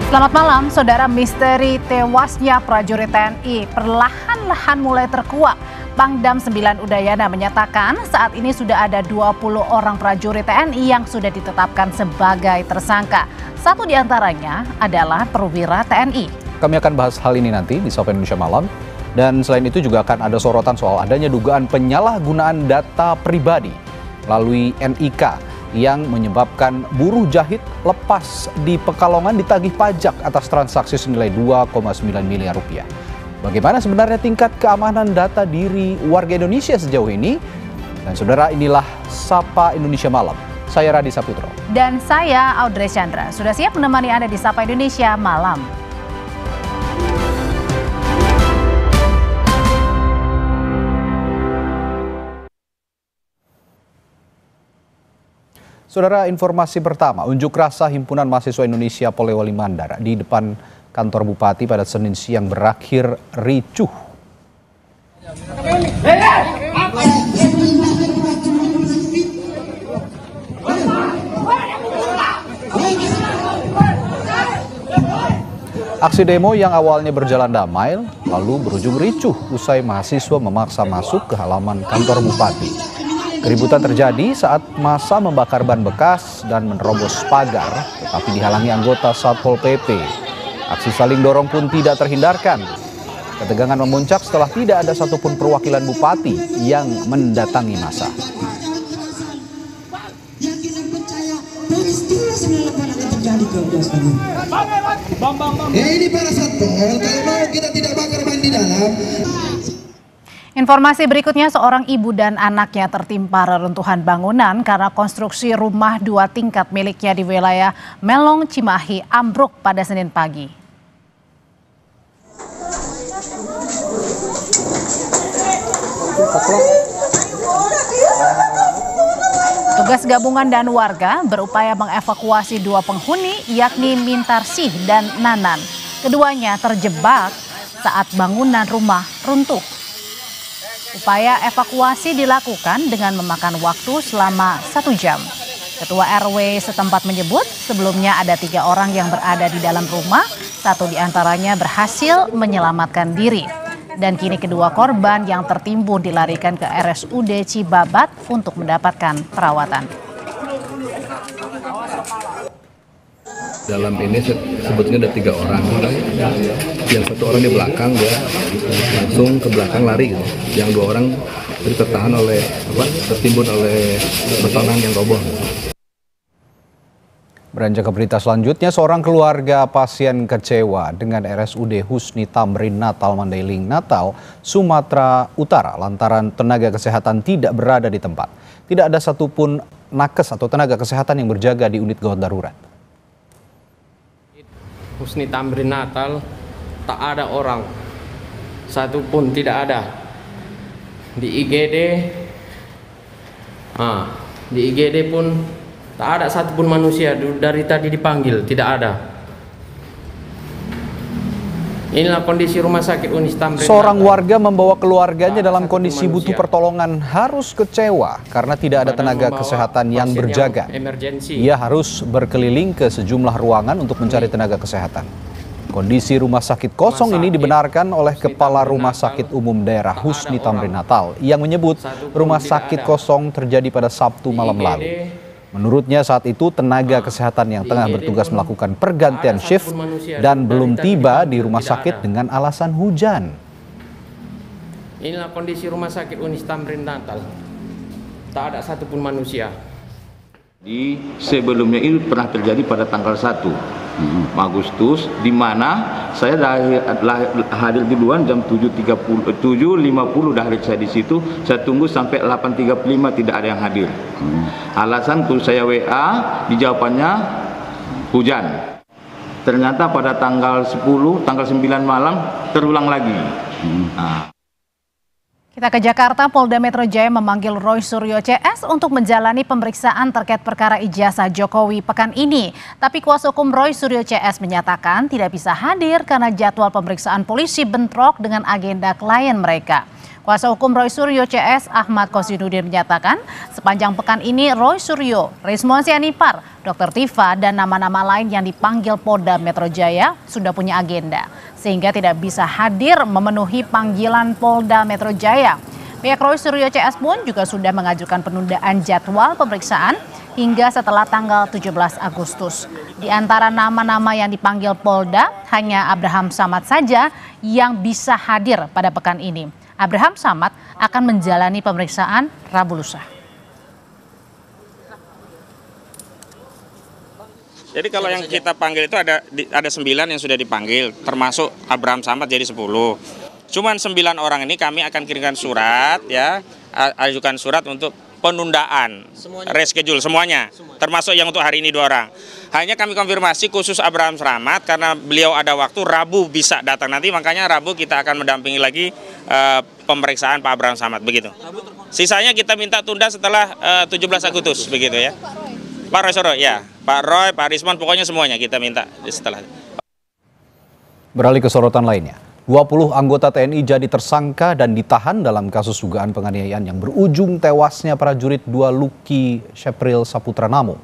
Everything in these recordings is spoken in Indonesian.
Selamat malam, saudara. Misteri tewasnya prajurit TNI perlahan-lahan mulai terkuak. Pangdam 9 Udayana menyatakan saat ini sudah ada 20 orang prajurit TNI yang sudah ditetapkan sebagai tersangka. Satu di antaranya adalah perwira TNI. Kami akan bahas hal ini nanti di Sapa Indonesia Malam. Dan selain itu juga akan ada sorotan soal adanya dugaan penyalahgunaan data pribadi melalui NIK yang menyebabkan buruh jahit lepas di Pekalongan ditagih pajak atas transaksi senilai 2,9 miliar rupiah. Bagaimana sebenarnya tingkat keamanan data diri warga Indonesia sejauh ini? Dan saudara, inilah Sapa Indonesia Malam. Saya Radi Saputro. Dan saya Audrey Chandra. Sudah siap menemani Anda di Sapa Indonesia Malam. Saudara, informasi pertama, unjuk rasa Himpunan Mahasiswa Indonesia Polewali Mandar di depan kantor Bupati pada Senin siang berakhir ricuh. Aksi demo yang awalnya berjalan damai lalu berujung ricuh usai mahasiswa memaksa masuk ke halaman kantor Bupati. Keributan terjadi saat massa membakar ban bekas dan menerobos pagar, tetapi dihalangi anggota Satpol PP. Aksi saling dorong pun tidak terhindarkan. Ketegangan memuncak setelah tidak ada satupun perwakilan bupati yang mendatangi massa. Ini para satpol, kalau mau kita tidak bakar ban di dalam. Informasi berikutnya, seorang ibu dan anaknya tertimpa reruntuhan bangunan karena konstruksi rumah 2 tingkat miliknya di wilayah Melong, Cimahi ambruk pada Senin pagi. Tugas gabungan dan warga berupaya mengevakuasi 2 penghuni yakni Mintarsih dan Nanan. Keduanya terjebak saat bangunan rumah runtuh. Upaya evakuasi dilakukan dengan memakan waktu selama 1 jam. Ketua RW setempat menyebut sebelumnya ada 3 orang yang berada di dalam rumah, 1 diantaranya berhasil menyelamatkan diri. Dan kini kedua korban yang tertimbun dilarikan ke RSUD Cibabat untuk mendapatkan perawatan. Dalam ini sebetulnya ada 3 orang, yang 1 orang di belakang dia langsung ke belakang lari gitu. Yang 2 orang tertahan oleh tertimbun oleh betonan yang roboh. Beranjak ke berita selanjutnya, seorang keluarga pasien kecewa dengan RSUD Husni Tamrin Natal Mandailing Natal, Sumatera Utara lantaran tenaga kesehatan tidak berada di tempat. Tidak ada satupun nakes atau tenaga kesehatan yang berjaga di unit gawat darurat. Husni Tamrin Natal tak ada orang satupun, tidak ada di IGD pun tak ada satupun manusia. Dari tadi dipanggil tidak ada. Inilah kondisi rumah sakit Unis Tamrin. Seorang warga membawa keluarganya dalam kondisi butuh pertolongan harus kecewa karena tidak ada tenaga kesehatan yang berjaga. Ia harus berkeliling ke sejumlah ruangan untuk mencari tenaga kesehatan. Kondisi rumah sakit kosong ini dibenarkan oleh Kepala Rumah Sakit Umum Daerah Husni Tamrin Natal yang menyebut rumah sakit kosong terjadi pada Sabtu malam lalu. Menurutnya saat itu tenaga kesehatan yang tengah bertugas melakukan pergantian shift dan belum tiba di rumah sakit dengan alasan hujan. Inilah kondisi rumah sakit Unis Tamrin Natal. Tak ada satupun manusia. Sebelumnya itu pernah terjadi pada tanggal 1 Agustus, di mana saya hadir duluan jam 7.50 hadir saya di situ. Saya tunggu sampai 8.35 tidak ada yang hadir. Alasan tuh saya WA, dijawabannya hujan. Ternyata pada tanggal 10, tanggal 9 malam terulang lagi. Kita ke Jakarta, Polda Metro Jaya memanggil Roy Suryo CS untuk menjalani pemeriksaan terkait perkara ijazah Jokowi pekan ini. Tapi kuasa hukum Roy Suryo CS menyatakan tidak bisa hadir karena jadwal pemeriksaan polisi bentrok dengan agenda klien mereka. Kuasa hukum Roy Suryo CS Ahmad Kosidudin menyatakan sepanjang pekan ini Roy Suryo, Rismon Sianipar, Dr. Tifa, dan nama-nama lain yang dipanggil Polda Metro Jaya sudah punya agenda sehingga tidak bisa hadir memenuhi panggilan Polda Metro Jaya. Pihak Roy Suryo CS pun juga sudah mengajukan penundaan jadwal pemeriksaan hingga setelah tanggal 17 Agustus. Di antara nama-nama yang dipanggil Polda, hanya Abraham Samad saja yang bisa hadir pada pekan ini. Abraham Samad akan menjalani pemeriksaan Rabu lusa. Jadi kalau yang kita panggil itu ada 9 yang sudah dipanggil, termasuk Abraham Samad jadi 10. Cuman 9 orang ini kami akan kirimkan surat, ya, ajukan surat untuk penundaan, reschedule semuanya, termasuk yang untuk hari ini 2 orang. Hanya kami konfirmasi khusus Abraham Samad karena beliau ada waktu Rabu bisa datang nanti, makanya Rabu kita akan mendampingi lagi pemeriksaan Pak Abraham Samad begitu. Sisanya kita minta tunda setelah 17 Agustus begitu ya. Pak Roy Suryo, ya, Pak Roy, Pak Rismon, pokoknya semuanya kita minta setelah. Beralih ke sorotan lainnya. 20 anggota TNI jadi tersangka dan ditahan dalam kasus dugaan penganiayaan yang berujung tewasnya prajurit 2 Luki Syapril Saputra Namo.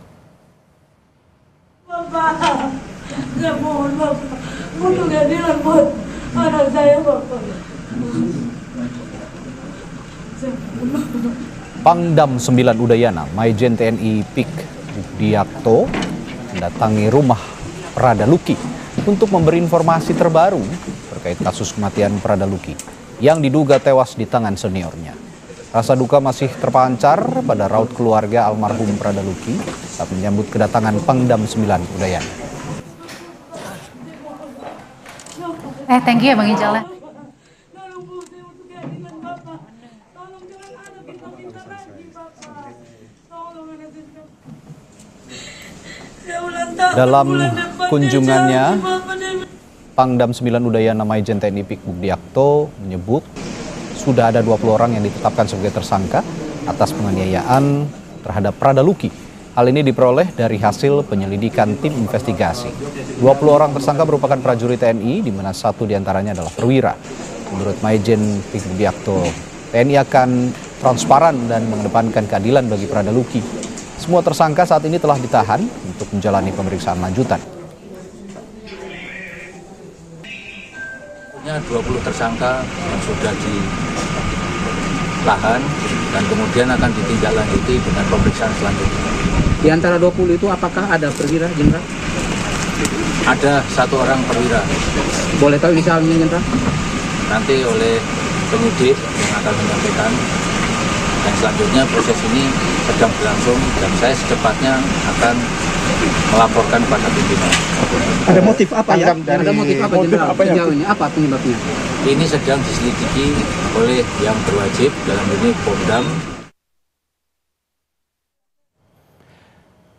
Bapak, saya mohon Bapak, untuk keadilan buat anak saya Bapak. Pangdam 9 Udayana, Maijen TNI Pik Bukdiakto mendatangi rumah Prada Luki untuk memberi informasi terbaru terkait kasus kematian Prada Luki yang diduga tewas di tangan seniornya. Rasa duka masih terpancar pada raut keluarga almarhum Prada Luki saat menyambut kedatangan Pangdam 9 Udayana. Thank you ya Bang Ijal. Dalam kunjungannya, Pangdam 9 Udayana Maijen TNI Pik Bukdiakto menyebut sudah ada 20 orang yang ditetapkan sebagai tersangka atas penganiayaan terhadap Prada Luki. Hal ini diperoleh dari hasil penyelidikan tim investigasi. 20 orang tersangka merupakan prajurit TNI, di mana 1 diantaranya adalah perwira. Menurut Maijen Pik Bukdiakto, TNI akan transparan dan mengedepankan keadilan bagi Prada Luki. Semua tersangka saat ini telah ditahan untuk menjalani pemeriksaan lanjutan. 20 tersangka yang sudah ditahan dan kemudian akan ditindaklanjuti dengan pemeriksaan selanjutnya. Di antara 20 itu apakah ada perwira, Jenderal? Ada 1 orang perwira. Boleh tahu inisialnya, Jenderal? Nanti oleh penyidik yang akan menyampaikan. Dan selanjutnya proses ini sedang berlangsung dan saya secepatnya akan melaporkan pada pimpinan. Ada motif apa ya? Ada motif apa, Jenderal? Apa penyebabnya? Ini sedang diselidiki oleh yang berwajib, dalam ini Pangdam.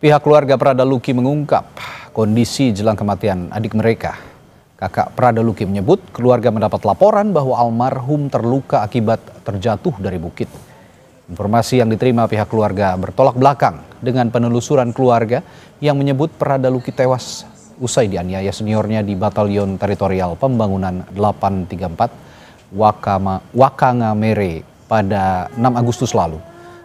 Pihak keluarga Prada Luki mengungkap kondisi jelang kematian adik mereka. Kakak Prada Luki menyebut keluarga mendapat laporan bahwa almarhum terluka akibat terjatuh dari bukit. Informasi yang diterima pihak keluarga bertolak belakang dengan penelusuran keluarga yang menyebut Prada Luki tewas usai dianiaya seniornya di Batalion Teritorial Pembangunan 834 Wakangamere pada 6 Agustus lalu.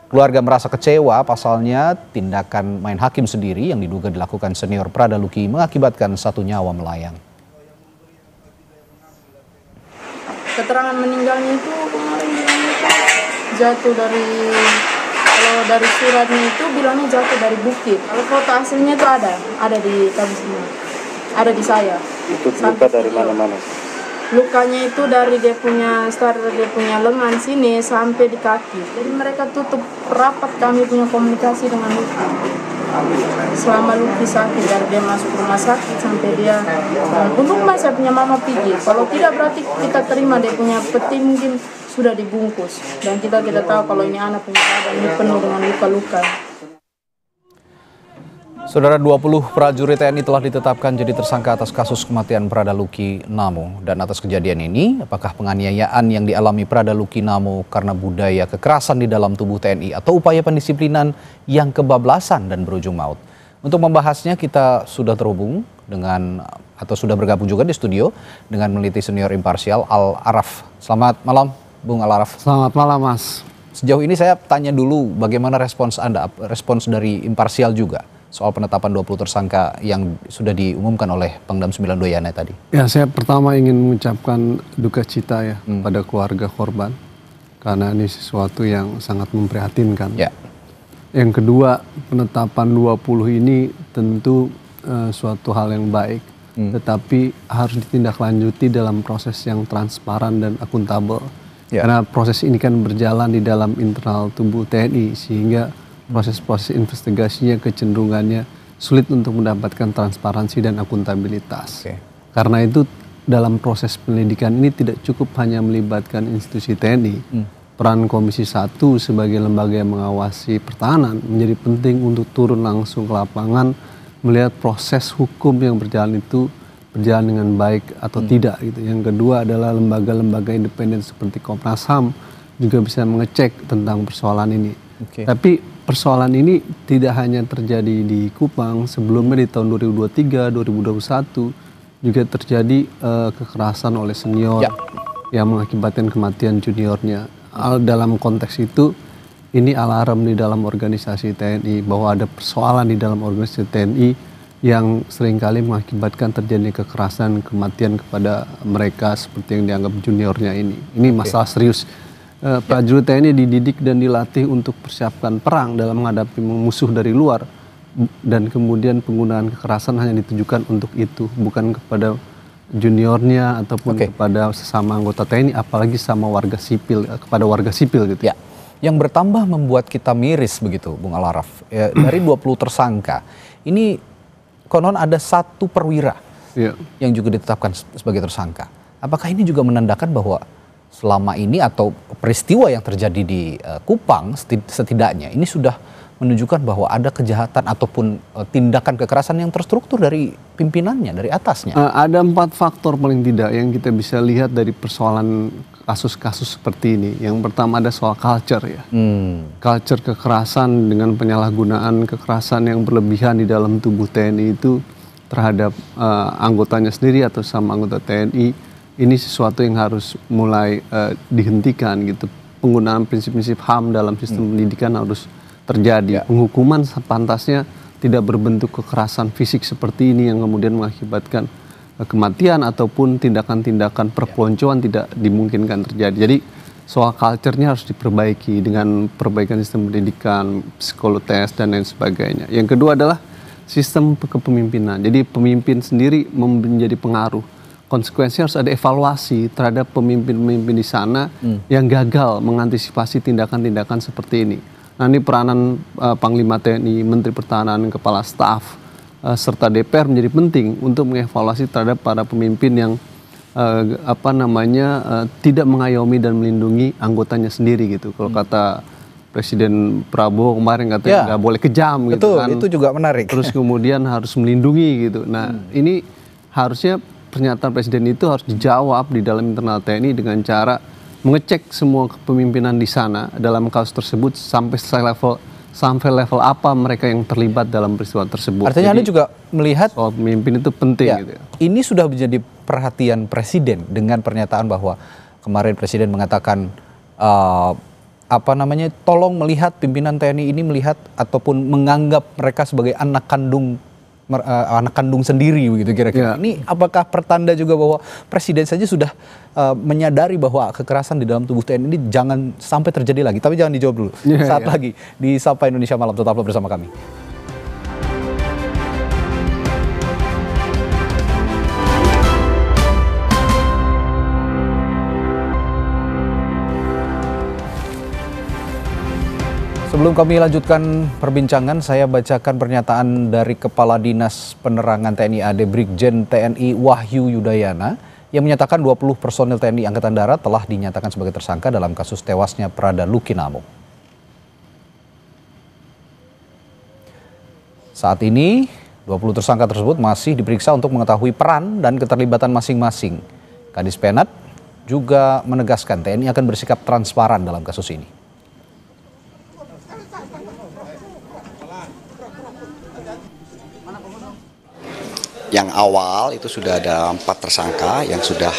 Keluarga merasa kecewa pasalnya tindakan main hakim sendiri yang diduga dilakukan senior Prada Luki mengakibatkan 1 nyawa melayang. Keterangan meninggalnya itu kemarin jatuh dari, kalau dari suratnya itu bilangnya jatuh dari bukit. Kalau foto aslinya itu ada di kami semua, ada di saya. Itu luka dari mana-mana? Lukanya itu dari dia punya lengan sini sampai di kaki. Jadi mereka tutup rapat kami punya komunikasi dengan Luki. Selama Luki sakit, dari dia masuk rumah sakit sampai dia untung saya punya mama pergi. Kalau tidak berarti kita terima dia punya peti mungkin sudah dibungkus dan kita tahu kalau ini anak punya badan ini penuh dengan luka-luka. Saudara, 20 prajurit TNI telah ditetapkan jadi tersangka atas kasus kematian Prada Luki Namo. Dan atas kejadian ini, apakah penganiayaan yang dialami Prada Luki Namo karena budaya kekerasan di dalam tubuh TNI atau upaya pendisiplinan yang kebablasan dan berujung maut? Untuk membahasnya kita sudah terhubung dengan atau sudah bergabung juga di studio dengan peneliti senior imparsial Al Araf. Selamat malam Bung Al-Araf. Selamat malam, Mas. Sejauh ini saya tanya dulu bagaimana respons Anda, respons dari imparsial juga soal penetapan 20 tersangka yang sudah diumumkan oleh Pangdam 9 Doyana tadi. Ya, saya pertama ingin mengucapkan duka cita ya pada keluarga korban, karena ini sesuatu yang sangat memprihatinkan. Ya. Yang kedua, penetapan 20 ini tentu suatu hal yang baik, tetapi harus ditindaklanjuti dalam proses yang transparan dan akuntabel. Ya. Karena proses ini kan berjalan di dalam internal tubuh TNI, sehingga proses-proses investigasinya kecenderungannya sulit untuk mendapatkan transparansi dan akuntabilitas. Karena itu dalam proses penyelidikan ini tidak cukup hanya melibatkan institusi TNI. Peran Komisi 1 sebagai lembaga yang mengawasi pertahanan menjadi penting untuk turun langsung ke lapangan, melihat proses hukum yang berjalan itu berjalan dengan baik atau tidak gitu. Yang kedua adalah lembaga-lembaga independen seperti Komnas HAM juga bisa mengecek tentang persoalan ini. Tapi persoalan ini tidak hanya terjadi di Kupang, sebelumnya di tahun 2023, 2021 juga terjadi kekerasan oleh senior yang mengakibatkan kematian juniornya. Dalam konteks itu, ini alarm di dalam organisasi TNI bahwa ada persoalan di dalam organisasi TNI yang seringkali mengakibatkan terjadinya kekerasan, kematian kepada mereka seperti yang dianggap juniornya ini. Ini masalah serius. Prajurit TNI dididik dan dilatih untuk persiapkan perang dalam menghadapi musuh dari luar, dan kemudian penggunaan kekerasan hanya ditujukan untuk itu, bukan kepada juniornya ataupun kepada sesama anggota TNI, apalagi sama warga sipil, kepada warga sipil gitu. Ya. Yang bertambah membuat kita miris begitu, Bung Al-Araf. Ya, dari 20 tersangka, ini konon ada 1 perwira yang juga ditetapkan sebagai tersangka. Apakah ini juga menandakan bahwa selama ini atau peristiwa yang terjadi di Kupang setidaknya ini sudah menunjukkan bahwa ada kejahatan ataupun tindakan kekerasan yang terstruktur dari pimpinannya, dari atasnya? Ada 4 faktor paling tidak yang kita bisa lihat dari persoalan kasus-kasus seperti ini. Yang pertama ada soal culture ya. Culture kekerasan dengan penyalahgunaan kekerasan yang berlebihan di dalam tubuh TNI itu terhadap anggotanya sendiri atau sama anggota TNI. Ini sesuatu yang harus mulai dihentikan gitu. Penggunaan prinsip-prinsip HAM dalam sistem pendidikan harus terjadi. Penghukuman sepantasnya tidak berbentuk kekerasan fisik seperti ini yang kemudian mengakibatkan kematian ataupun tindakan-tindakan perpeloncoan tidak dimungkinkan terjadi. Jadi soal culture-nya harus diperbaiki dengan perbaikan sistem pendidikan, psikotest dan lain sebagainya. Yang kedua adalah sistem kepemimpinan. Jadi pemimpin sendiri menjadi pengaruh. Konsekuensinya harus ada evaluasi terhadap pemimpin-pemimpin di sana yang gagal mengantisipasi tindakan-tindakan seperti ini. Nah, ini peranan Panglima TNI, Menteri Pertahanan, Kepala Staf, serta DPR menjadi penting untuk mengevaluasi terhadap para pemimpin yang tidak mengayomi dan melindungi anggotanya sendiri gitu. Kalau kata Presiden Prabowo kemarin katanya nggak boleh kejam gitu kan. Itu juga menarik. Terus kemudian harus melindungi gitu. Nah, ini harusnya pernyataan Presiden itu harus dijawab di dalam internal TNI dengan cara mengecek semua kepemimpinan di sana dalam kasus tersebut sampai level apa mereka yang terlibat dalam peristiwa tersebut. Artinya Anda juga melihat soal pemimpin itu penting gitu. Ini sudah menjadi perhatian Presiden dengan pernyataan bahwa kemarin Presiden mengatakan tolong melihat pimpinan TNI ini melihat ataupun menganggap mereka sebagai anak kandung sendiri begitu kira-kira. Ini apakah pertanda juga bahwa Presiden saja sudah menyadari bahwa kekerasan di dalam tubuh TNI ini jangan sampai terjadi lagi. Tapi jangan dijawab dulu. Saat lagi di Sapa Indonesia Malam, tetaplah bersama kami. Sebelum kami lanjutkan perbincangan, saya bacakan pernyataan dari Kepala Dinas Penerangan TNI AD Brigjen TNI Wahyu Yudayana yang menyatakan 20 personil TNI Angkatan Darat telah dinyatakan sebagai tersangka dalam kasus tewasnya Prada Lukinamo. Saat ini, 20 tersangka tersebut masih diperiksa untuk mengetahui peran dan keterlibatan masing-masing. Kadis Penat juga menegaskan TNI akan bersikap transparan dalam kasus ini. Yang awal itu sudah ada 4 tersangka yang sudah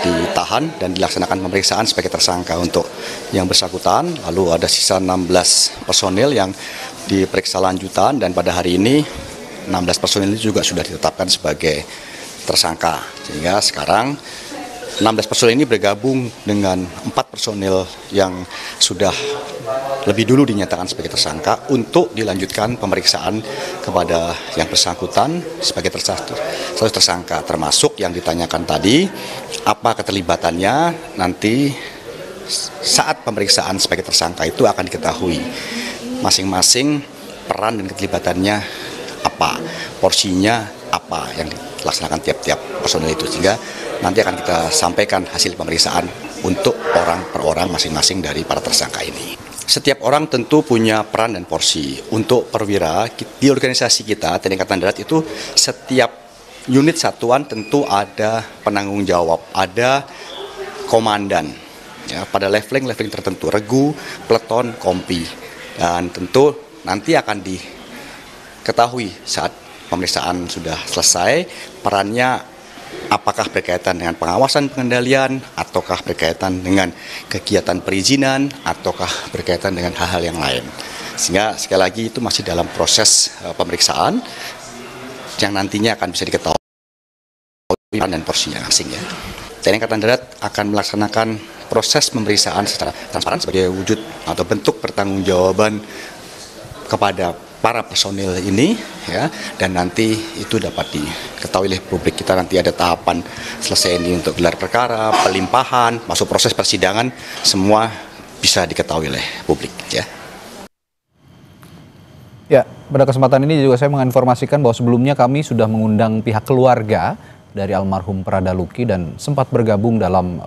ditahan dan dilaksanakan pemeriksaan sebagai tersangka untuk yang bersangkutan. Lalu ada sisa 16 personil yang diperiksa lanjutan, dan pada hari ini 16 personil ini juga sudah ditetapkan sebagai tersangka. Sehingga sekarang 16 personil ini bergabung dengan 4 personil yang sudah lebih dulu dinyatakan sebagai tersangka untuk dilanjutkan pemeriksaan kepada yang bersangkutan sebagai tersangka, termasuk yang ditanyakan tadi apa keterlibatannya. Nanti saat pemeriksaan sebagai tersangka itu akan diketahui masing-masing peran dan keterlibatannya apa, porsinya apa yang dilaksanakan tiap-tiap personil itu, sehingga nanti akan kita sampaikan hasil pemeriksaan untuk orang per orang masing-masing dari para tersangka ini. Setiap orang tentu punya peran dan porsi. Untuk perwira di organisasi kita TNI Angkatan Darat itu setiap unit satuan tentu ada penanggung jawab, ada komandan ya, pada leveling tertentu, regu, peleton, kompi, dan tentu nanti akan diketahui saat pemeriksaan sudah selesai perannya apakah berkaitan dengan pengawasan pengendalian, ataukah berkaitan dengan kegiatan perizinan, ataukah berkaitan dengan hal-hal yang lain. Sehingga sekali lagi itu masih dalam proses pemeriksaan yang nantinya akan bisa diketahui peran dan porsinya asing ya. TNI Angkatan Darat akan melaksanakan proses pemeriksaan secara transparan sebagai wujud atau bentuk pertanggungjawaban kepada para personil ini ya, dan nanti itu dapat diketahui oleh publik. Kita nanti ada tahapan selesai ini untuk gelar perkara, pelimpahan, masuk proses persidangan, semua bisa diketahui oleh publik ya. Ya, pada kesempatan ini juga saya menginformasikan bahwa sebelumnya kami sudah mengundang pihak keluarga dari almarhum Prada Luki dan sempat bergabung dalam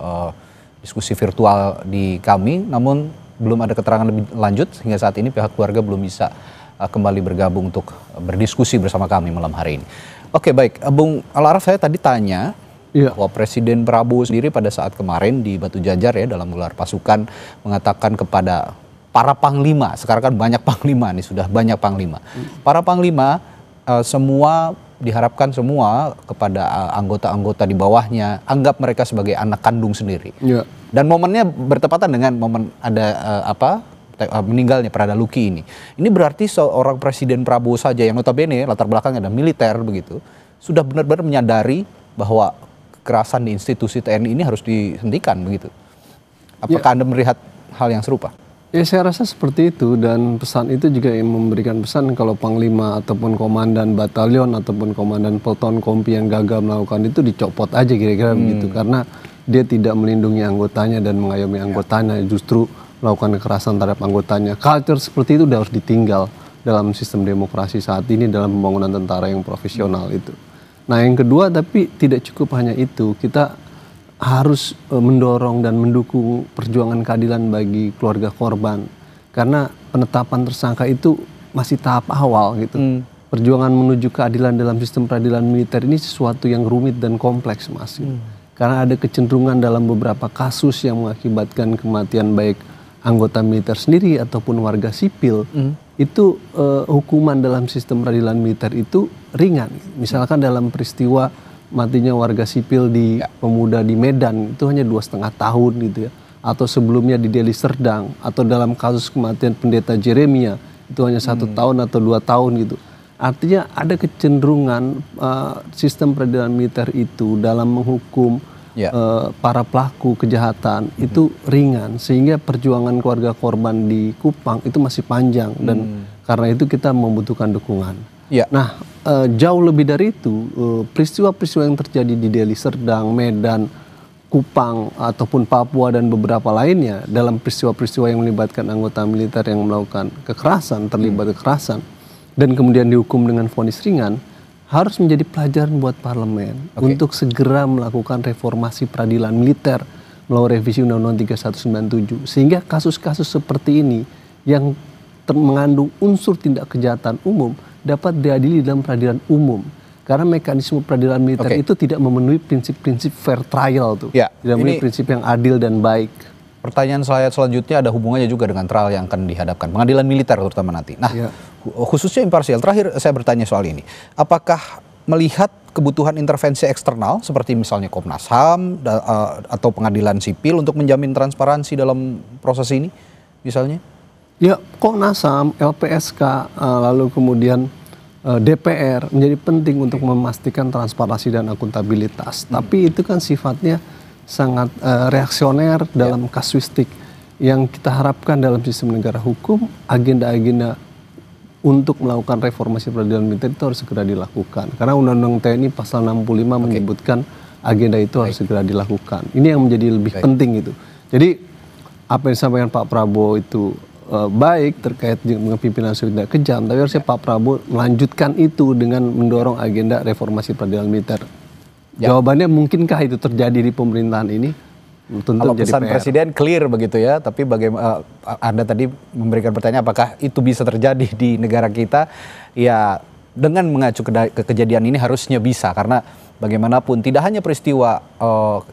diskusi virtual di kami, namun belum ada keterangan lebih lanjut hingga saat ini pihak keluarga belum bisa kembali bergabung untuk berdiskusi bersama kami malam hari ini. Oke, baik, Bung Al-Araf, saya tadi tanya bahwa Presiden Prabowo sendiri pada saat kemarin di Batu Jajar ya dalam gelar pasukan mengatakan kepada para panglima, sekarang kan banyak panglima nih, sudah banyak panglima. Para panglima semua diharapkan semua kepada anggota-anggota di bawahnya anggap mereka sebagai anak kandung sendiri. Dan momennya bertepatan dengan momen ada meninggalnya Prada Luki ini. Ini berarti seorang Presiden Prabowo saja yang notabene latar belakangnya ada militer begitu, sudah benar-benar menyadari bahwa kekerasan di institusi TNI ini harus dihentikan begitu. Apakah Anda melihat hal yang serupa? Ya, saya rasa seperti itu, dan pesan itu juga yang memberikan pesan kalau panglima ataupun komandan batalion ataupun komandan peleton kompi yang gagal melakukan itu dicopot aja kira-kira begitu, karena dia tidak melindungi anggotanya dan mengayomi anggotanya, justru melakukan kekerasan terhadap anggotanya. Culture seperti itu udah harus ditinggal dalam sistem demokrasi saat ini dalam pembangunan tentara yang profesional itu. Nah, yang kedua, tapi tidak cukup hanya itu, kita harus mendorong dan mendukung perjuangan keadilan bagi keluarga korban, karena penetapan tersangka itu masih tahap awal gitu. Perjuangan menuju keadilan dalam sistem peradilan militer ini sesuatu yang rumit dan kompleks masih, karena ada kecenderungan dalam beberapa kasus yang mengakibatkan kematian baik anggota militer sendiri ataupun warga sipil, itu hukuman dalam sistem peradilan militer itu ringan. Misalkan dalam peristiwa matinya warga sipil di pemuda di Medan itu hanya 2,5 tahun gitu ya, atau sebelumnya di Deli Serdang, atau dalam kasus kematian pendeta Jeremia itu hanya 1 tahun atau 2 tahun gitu. Artinya ada kecenderungan sistem peradilan militer itu dalam menghukum para pelaku kejahatan itu ringan, sehingga perjuangan keluarga korban di Kupang itu masih panjang, dan karena itu kita membutuhkan dukungan. Nah, jauh lebih dari itu, peristiwa-peristiwa yang terjadi di Deli Serdang, Medan, Kupang ataupun Papua dan beberapa lainnya dalam peristiwa-peristiwa yang melibatkan anggota militer yang melakukan kekerasan, terlibat kekerasan dan kemudian dihukum dengan vonis ringan, harus menjadi pelajaran buat parlemen untuk segera melakukan reformasi peradilan militer melalui revisi Undang-Undang 3197, sehingga kasus-kasus seperti ini yang mengandung unsur tindak kejahatan umum dapat diadili dalam peradilan umum, karena mekanisme peradilan militer itu tidak memenuhi prinsip-prinsip fair trial tuh, tidak memenuhi prinsip yang adil dan baik. Pertanyaan saya selanjutnya ada hubungannya juga dengan trial yang akan dihadapkan pengadilan militer terutama nanti. Nah, khususnya imparsial. Terakhir saya bertanya soal ini, apakah melihat kebutuhan intervensi eksternal seperti misalnya Komnas HAM atau pengadilan sipil untuk menjamin transparansi dalam proses ini misalnya? Ya, Komnas HAM, LPSK, lalu kemudian DPR menjadi penting untuk memastikan transparansi dan akuntabilitas. Tapi itu kan sifatnya sangat reaksioner dalam kasuistik. Yang kita harapkan dalam sistem negara hukum, agenda-agenda untuk melakukan reformasi peradilan militer itu harus segera dilakukan. Karena Undang-Undang TNI pasal 65 menyebutkan agenda itu harus segera dilakukan. Ini yang menjadi lebih penting itu. Jadi apa yang disampaikan Pak Prabowo itu baik terkait dengan pimpinan tidak kejam, tapi harusnya Pak Prabowo melanjutkan itu dengan mendorong agenda reformasi peradilan militer. Jawabannya mungkinkah itu terjadi di pemerintahan ini? Tentu kalau jadi pesan PR. Presiden clear begitu ya, tapi bagaimana Anda tadi memberikan pertanyaan apakah itu bisa terjadi di negara kita? Ya, dengan mengacu ke kejadian ini harusnya bisa, karena bagaimanapun tidak hanya peristiwa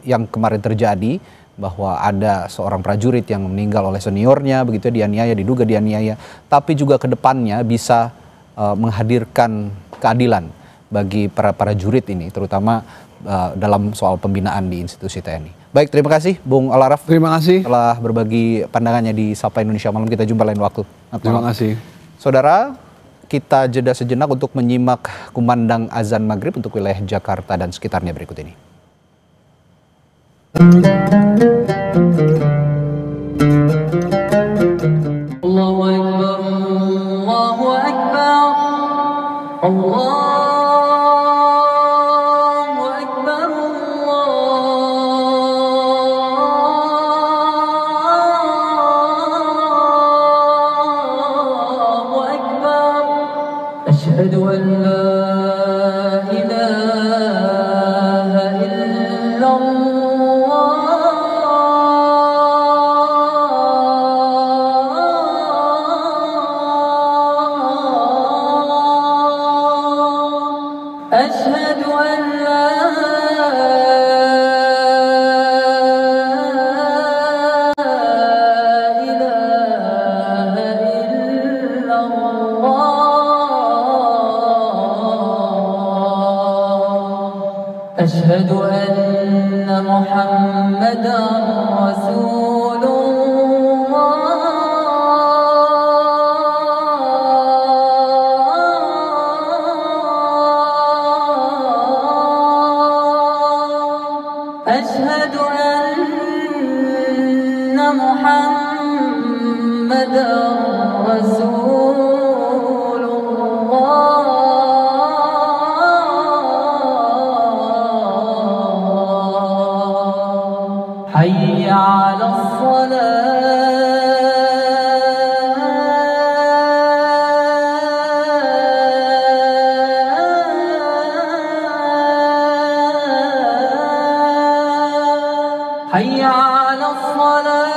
yang kemarin terjadi bahwa ada seorang prajurit yang meninggal oleh seniornya begitu ya, diduga dianiaya, tapi juga ke depannya bisa menghadirkan keadilan bagi para prajurit ini, terutama dalam soal pembinaan di institusi TNI. Baik, terima kasih Bung Al-Araf. Terima kasih telah berbagi pandangannya di Sapa Indonesia Malam. Kita jumpa lain waktu. Terima kasih. Saudara, kita jeda sejenak untuk menyimak kumandang azan maghrib untuk wilayah Jakarta dan sekitarnya berikut ini. Allahu Akbar, Allahu Akbar, Allah. أشهد أن لا إله إلا الله أشهد أن لا أشهد أن محمدا رسول الله أشهد أن محمدا رسول الله حي على الصلاة حي على الصلاة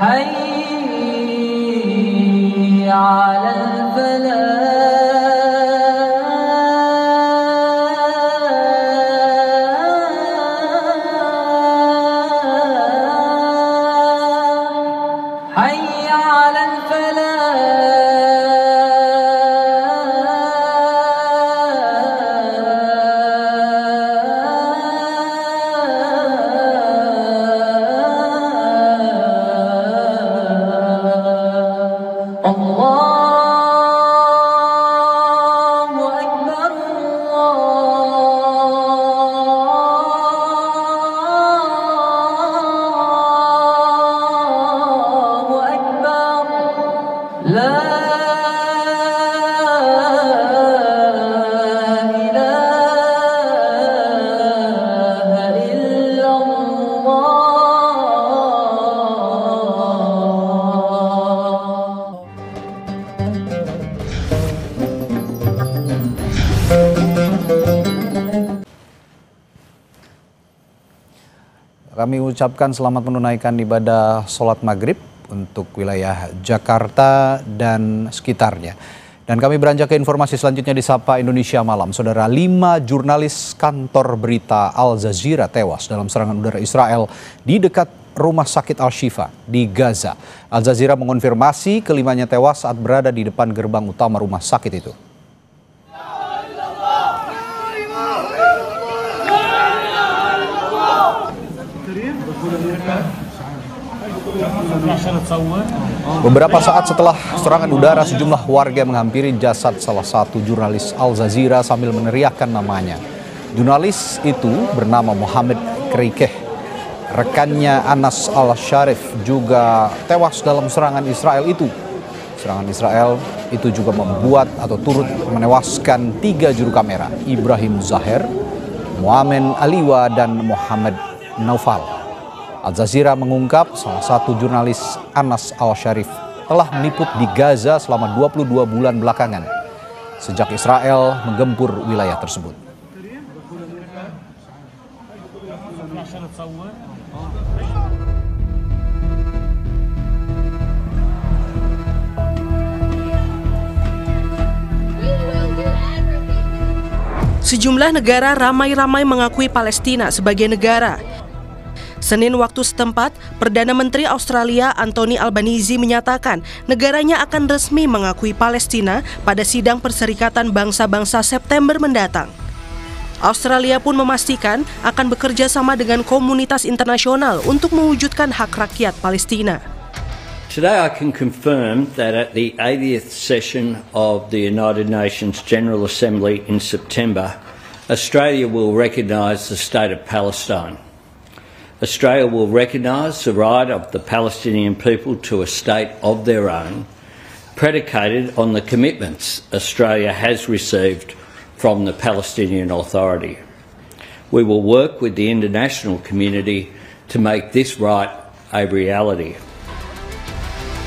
حي على الفلاح حي على الفلاح الله أكبر الله أكبر لا إله إلا الله Kami ucapkan selamat menunaikan ibadah sholat maghrib untuk wilayah Jakarta dan sekitarnya. Dan kami beranjak ke informasi selanjutnya di Sapa Indonesia Malam. Saudara, 5 jurnalis kantor berita Al Jazeera tewas dalam serangan udara Israel di dekat Rumah Sakit Al-Shifa di Gaza. Al Jazeera mengonfirmasi kelimanya tewas saat berada di depan gerbang utama rumah sakit itu. Beberapa saat setelah serangan udara, sejumlah warga menghampiri jasad salah satu jurnalis Al Jazeera sambil meneriakkan namanya. Jurnalis itu bernama Mohammed Kreikeh. Rekannya Anas Al-Sharif juga tewas dalam serangan Israel itu. Serangan Israel itu juga membuat atau turut menewaskan 3 juru kamera, Ibrahim Zahir, Muamen Aliwa, dan Muhammad Naufal. Al Jazeera mengungkap salah satu jurnalis, Anas Al-Sharif, telah meliput di Gaza selama 22 bulan belakangan sejak Israel menggempur wilayah tersebut. Sejumlah negara ramai-ramai mengakui Palestina sebagai negara. Senin waktu setempat, Perdana Menteri Australia Anthony Albanese menyatakan negaranya akan resmi mengakui Palestina pada sidang Perserikatan Bangsa-Bangsa September mendatang. Australia pun memastikan akan bekerja sama dengan komunitas internasional untuk mewujudkan hak rakyat Palestina. Today I can confirm that at the 80th session of the United Nations General Assembly in September, Australia will recognise the state of Palestine. Australia will recognise the right of the Palestinian people to a state of their own, predicated on the commitments Australia has received from the Palestinian Authority. We will work with the international community to make this right a reality.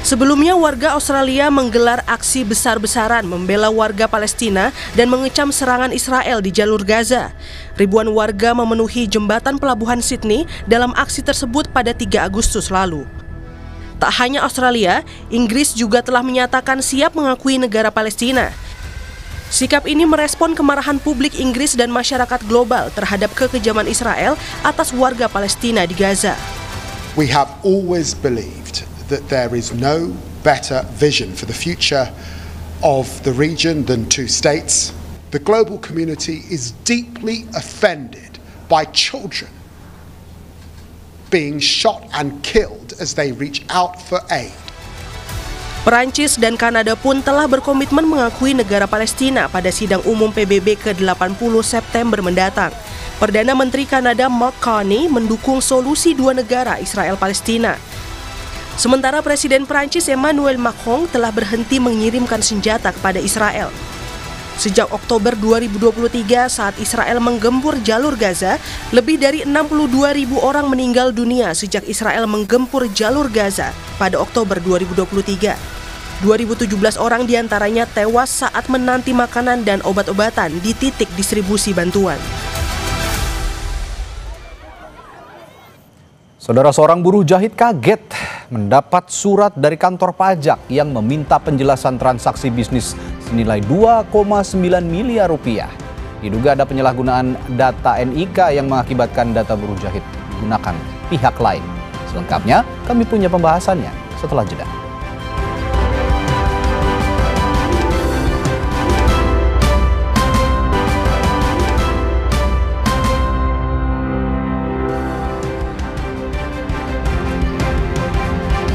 Sebelumnya, warga Australia menggelar aksi besar-besaran membela warga Palestina dan mengecam serangan Israel di jalur Gaza. Ribuan warga memenuhi jembatan pelabuhan Sydney dalam aksi tersebut pada 3 Agustus lalu. Tak hanya Australia, Inggris juga telah menyatakan siap mengakui negara Palestina. Sikap ini merespon kemarahan publik Inggris dan masyarakat global terhadap kekejaman Israel atas warga Palestina di Gaza. We have always believed that there is no better vision for the future of the region than 2 states. The global community is deeply offended by children being shot and killed as they reach out for aid. Perancis dan Kanada pun telah berkomitmen mengakui negara Palestina pada sidang umum PBB ke-80 September mendatang. Perdana Menteri Kanada Mark Carney mendukung solusi 2 negara Israel-Palestina. Sementara Presiden Perancis Emmanuel Macron telah berhenti mengirimkan senjata kepada Israel. Sejak Oktober 2023 saat Israel menggempur jalur Gaza, lebih dari 62.000 orang meninggal dunia sejak Israel menggempur jalur Gaza pada Oktober 2023. 2017 orang diantaranya tewas saat menanti makanan dan obat-obatan di titik distribusi bantuan. Saudara, seorang buruh jahit kaget mendapat surat dari kantor pajak yang meminta penjelasan transaksi bisnis senilai 2,9 miliar rupiah. Diduga ada penyalahgunaan data NIK yang mengakibatkan data buruh jahit digunakan pihak lain. Selengkapnya kami punya pembahasannya setelah jeda.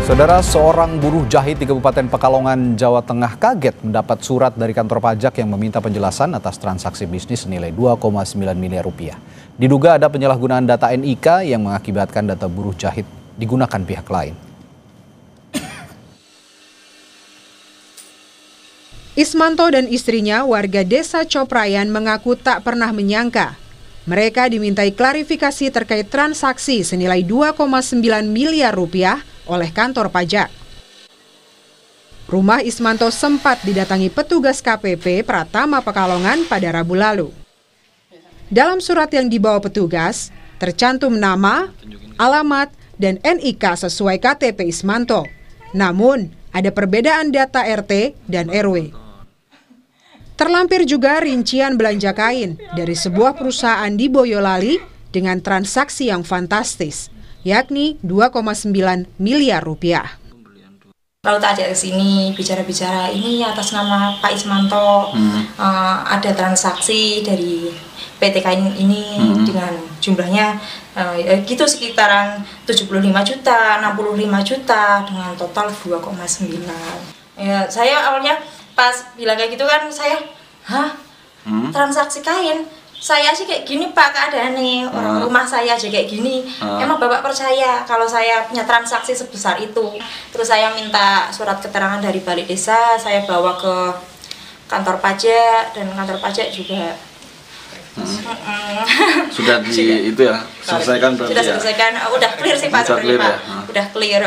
Saudara, seorang buruh jahit di Kabupaten Pekalongan, Jawa Tengah kaget mendapat surat dari kantor pajak yang meminta penjelasan atas transaksi bisnis senilai 2,9 miliar rupiah. Diduga ada penyalahgunaan data NIK yang mengakibatkan data buruh jahit digunakan pihak lain. Ismanto dan istrinya, warga desa Coprayan, mengaku tak pernah menyangka mereka dimintai klarifikasi terkait transaksi senilai 2,9 miliar rupiah oleh kantor pajak. Rumah Ismanto sempat didatangi petugas KPP Pratama Pekalongan pada Rabu lalu. Dalam surat yang dibawa petugas, tercantum nama, alamat, dan NIK sesuai KTP Ismanto. Namun, ada perbedaan data RT dan RW. Terlampir juga rincian belanja kain dari sebuah perusahaan di Boyolali dengan transaksi yang fantastis, yakni 2,9 miliar rupiah. Kalau tak ada kesini bicara-bicara ini atas nama Pak Ismanto, ada transaksi dari PT Kain ini dengan jumlahnya gitu sekitaran 75 juta, 65 juta dengan total 2,9. Ya, saya awalnya pas bilang kayak gitu kan saya, transaksi kain? Saya sih kayak gini Pak keadaannya, orang rumah saya aja kayak gini. Emang Bapak percaya kalau saya punya transaksi sebesar itu? Terus saya minta surat keterangan dari Balik Desa, saya bawa ke kantor pajak dan kantor pajak juga sudah itu ya selesaikan berarti. Sudah selesaikan, udah clear sih Pak sebenarnya Pak. Udah clear,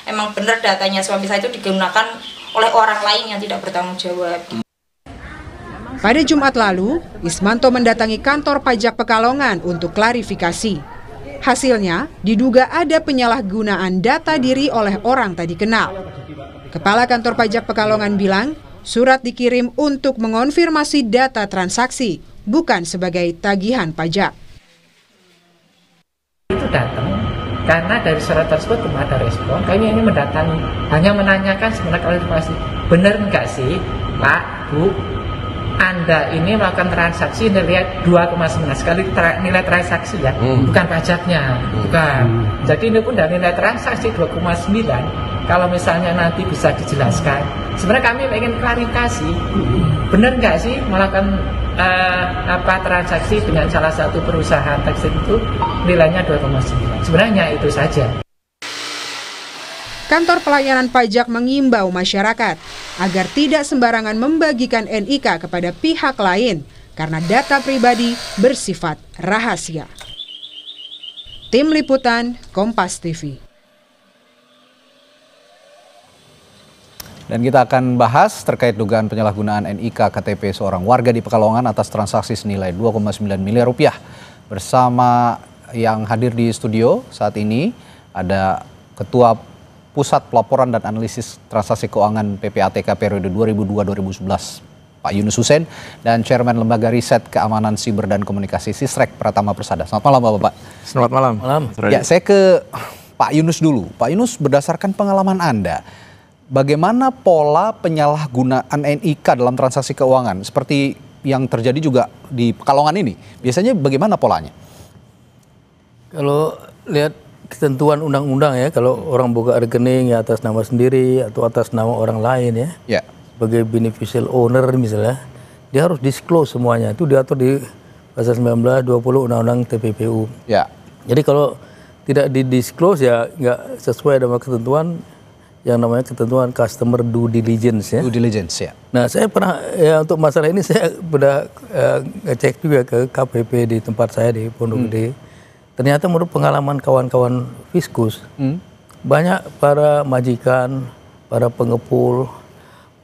emang benar datanya suami saya itu digunakan oleh orang lain yang tidak bertanggung jawab. Pada Jumat lalu, Ismanto mendatangi kantor pajak Pekalongan untuk klarifikasi. Hasilnya, diduga ada penyalahgunaan data diri oleh orang tak dikenal. Kepala kantor pajak Pekalongan bilang, surat dikirim untuk mengonfirmasi data transaksi, bukan sebagai tagihan pajak. Itu datang karena dari surat tersebut belum ada respon. Kami ini mendatangi, hanya menanyakan sebenarnya klarifikasi. Benar enggak sih, Pak, Bu? Anda ini melakukan transaksi nilai 2,9 sekali nilai transaksi ya, bukan pajaknya, bukan. Jadi ini pun dari nilai transaksi 2,9. Kalau misalnya nanti bisa dijelaskan, sebenarnya kami ingin klarifikasi, benar nggak sih melakukan transaksi dengan salah satu perusahaan tekstil itu nilainya 2,9. Sebenarnya itu saja. Kantor Pelayanan Pajak mengimbau masyarakat agar tidak sembarangan membagikan NIK kepada pihak lain karena data pribadi bersifat rahasia. Tim Liputan Kompas TV. Dan kita akan bahas terkait dugaan penyalahgunaan NIK KTP seorang warga di Pekalongan atas transaksi senilai 2,9 miliar rupiah. Bersama yang hadir di studio saat ini ada Ketua Pusat Pelaporan dan Analisis Transaksi Keuangan PPATK periode 2002-2011 Pak Yunus Hussein dan Chairman Lembaga Riset Keamanan Siber dan Komunikasi Sisrek Pratama Persada. Selamat malam Bapak-Bapak. Selamat malam. Ya, saya ke Pak Yunus dulu. Pak Yunus, berdasarkan pengalaman Anda, bagaimana pola penyalahgunaan NIK dalam transaksi keuangan seperti yang terjadi juga di Pekalongan ini? Biasanya bagaimana polanya? Kalau lihat ketentuan undang-undang ya, kalau orang buka rekening ya atas nama sendiri atau atas nama orang lain ya, sebagai beneficial owner misalnya, dia harus disclose semuanya. Itu diatur di pasal 19, 20 Undang-Undang TPPU. Ya. Jadi kalau tidak di-disclose ya nggak sesuai dengan ketentuan yang namanya ketentuan customer due diligence ya. Due diligence ya. Nah saya pernah ya untuk masalah ini saya pernah ngecek juga ke KPP di tempat saya di Pondok Gede. Ternyata menurut pengalaman kawan-kawan Fiskus, banyak para majikan, para pengepul,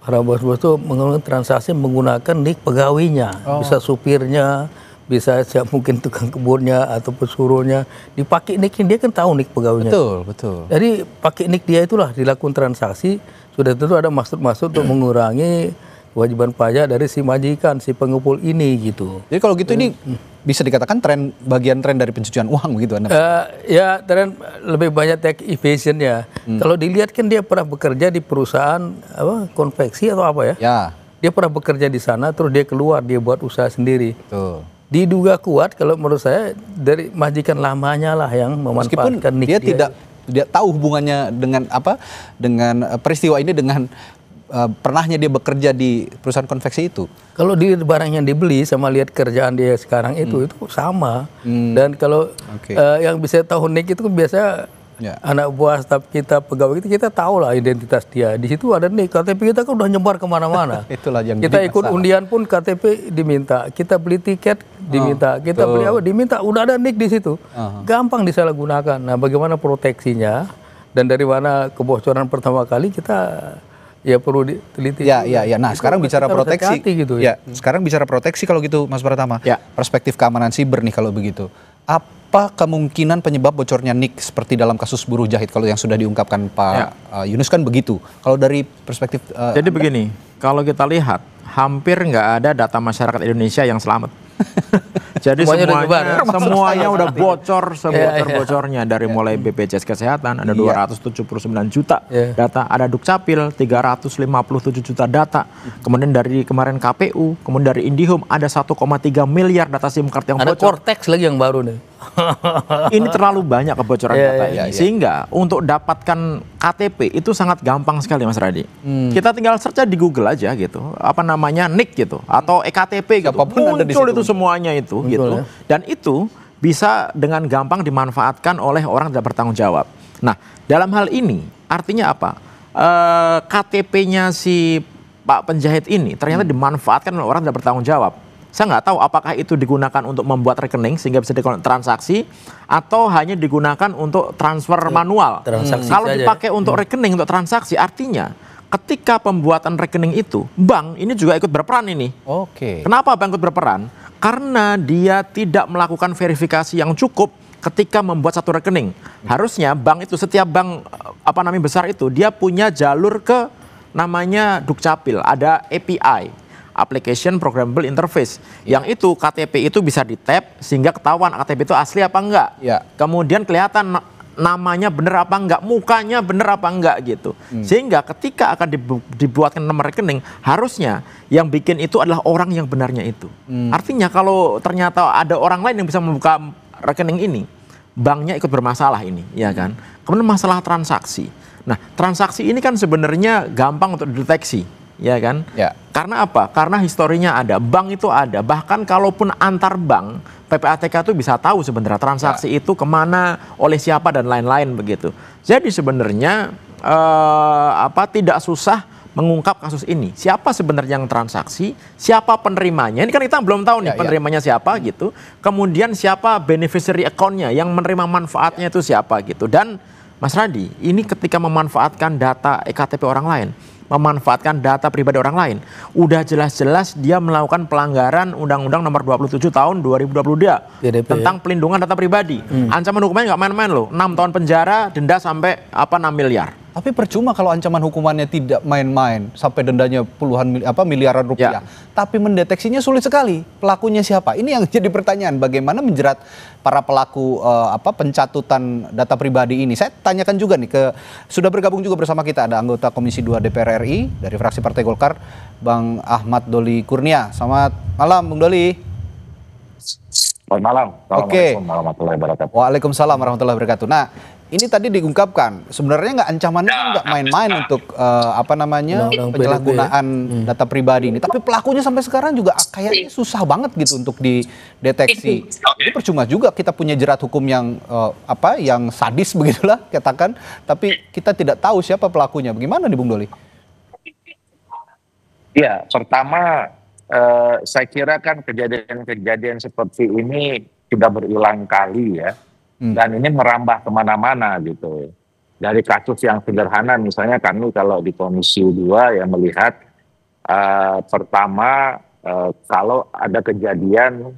para bos-bos itu menggunakan transaksi menggunakan nik pegawainya. Bisa supirnya, bisa mungkin tukang kebunnya atau pesuruhnya. Dipakai niknya, dia kan tahu nik pegawainya. Betul. Jadi pakai nik dia itulah dilakukan transaksi, sudah tentu ada maksud-maksud untuk mengurangi kewajiban pajak dari si majikan, si pengepul ini gitu. Jadi kalau gitu ini bisa dikatakan bagian tren dari pencucian uang begitu Anda? Ya tren lebih banyak tax evasion ya. Kalau dilihat kan dia pernah bekerja di perusahaan konveksi atau apa ya? Ya. Dia pernah bekerja di sana, terus dia keluar, dia buat usaha sendiri. Betul. Diduga kuat kalau menurut saya dari majikan lamanya lah yang memanfaatkan nik dia tidak tahu hubungannya dengan dengan peristiwa ini dengan pernahnya dia bekerja di perusahaan konveksi itu. Kalau di barang yang dibeli sama lihat kerjaan dia sekarang itu sama. Dan kalau yang bisa tahu nik itu biasa anak buah staf kita, pegawai kita tahu lah identitas dia. Di situ ada nik, KTP kita kan udah nyebar kemana-mana. Itulah yang kita ikut undian pun KTP diminta, kita beli tiket diminta, kita beli apa diminta, udah ada nik di situ. Gampang disalahgunakan. Nah, bagaimana proteksinya dan dari mana kebocoran pertama kali kita ya perlu diteliti. Ya. Nah, sekarang bicara proteksi gitu ya. Sekarang bicara proteksi kalau gitu Mas Pratama. Perspektif keamanan siber nih kalau begitu. Apa kemungkinan penyebab bocornya nik seperti dalam kasus buruh jahit kalau yang sudah diungkapkan Pak Yunus kan begitu. Kalau dari perspektif jadi begini, kalau kita lihat hampir nggak ada data masyarakat Indonesia yang selamat. Jadi semuanya udah bocor sebocor-bocornya dari mulai BPJS Kesehatan ada 279 juta data, ada Dukcapil 357 juta data, kemudian dari kemarin KPU, kemudian dari Indihome ada 1,3 miliar data SIM card yang bocor. Ada Cortex lagi yang baru nih. Ini terlalu banyak kebocoran data ini, sehingga untuk dapatkan KTP itu sangat gampang sekali Mas Radi. Kita tinggal search di Google aja gitu, apa namanya NIK gitu atau EKTP gitu, muncul itu semuanya itu gitu. Dan itu bisa dengan gampang dimanfaatkan oleh orang tidak bertanggung jawab. Nah, dalam hal ini artinya apa? KTP-nya si Pak penjahit ini ternyata dimanfaatkan oleh orang tidak bertanggung jawab. Saya nggak tahu apakah itu digunakan untuk membuat rekening sehingga bisa ditransaksi atau hanya digunakan untuk transfer manual. Kalau dipakai untuk rekening, untuk transaksi, artinya ketika pembuatan rekening itu, bank ini juga ikut berperan ini. Kenapa bank ikut berperan? Karena dia tidak melakukan verifikasi yang cukup ketika membuat satu rekening. Harusnya bank itu, setiap bank besar itu, dia punya jalur ke namanya Dukcapil, ada API. Application Programmable Interface, yang itu KTP itu bisa di-tap sehingga ketahuan KTP itu asli apa enggak. Kemudian kelihatan namanya bener apa enggak, mukanya bener apa enggak gitu. Sehingga ketika akan dibuatkan nomor rekening, harusnya yang bikin itu adalah orang yang benarnya itu. Artinya kalau ternyata ada orang lain yang bisa membuka rekening ini, banknya ikut bermasalah ini, ya kan? Kemudian masalah transaksi. Nah, transaksi ini kan sebenarnya gampang untuk dideteksi, ya kan? Karena apa? Karena historinya ada, bank itu ada. Bahkan kalaupun antar bank, PPATK itu bisa tahu sebenarnya transaksi itu kemana, oleh siapa dan lain-lain begitu. Jadi sebenarnya tidak susah mengungkap kasus ini. Siapa sebenarnya yang transaksi, siapa penerimanya. Ini kan kita belum tahu nih penerimanya siapa gitu. Kemudian siapa beneficiary account-nya, yang menerima manfaatnya itu siapa gitu. Dan Mas Radi, ini ketika memanfaatkan data EKTP orang lain, memanfaatkan data pribadi orang lain, udah jelas-jelas dia melakukan pelanggaran Undang-Undang Nomor 27 Tahun 2022 tentang pelindungan data pribadi. Ancaman hukumannya nggak main-main loh, 6 tahun penjara, denda sampai 6 miliar. Tapi percuma kalau ancaman hukumannya tidak main-main, sampai dendanya miliaran rupiah. Tapi mendeteksinya sulit sekali. Pelakunya siapa? Ini yang jadi pertanyaan. Bagaimana menjerat para pelaku pencatutan data pribadi ini? Saya tanyakan juga nih sudah bergabung juga bersama kita ada anggota Komisi 2 DPR RI dari fraksi Partai Golkar, Bang Ahmad Doli Kurnia. Selamat malam, Bung Doli. Selamat malam. Assalamualaikum warahmatullahi wabarakatuh. Waalaikumsalam warahmatullahi wabarakatuh. Nah, ini tadi diungkapkan sebenarnya ancamannya kan nggak main-main untuk penyalahgunaan data pribadi ini, tapi pelakunya sampai sekarang juga kayaknya susah banget gitu untuk dideteksi. Jadi percuma juga kita punya jerat hukum yang yang sadis begitulah katakan, tapi kita tidak tahu siapa pelakunya. Bagaimana nih Bung Doli? Ya, pertama saya kira kan kejadian-kejadian seperti ini sudah berulang kali ya. Dan ini merambah kemana-mana gitu. Dari kasus yang sederhana misalnya kami kalau di Komisi 2 yang melihat pertama kalau ada kejadian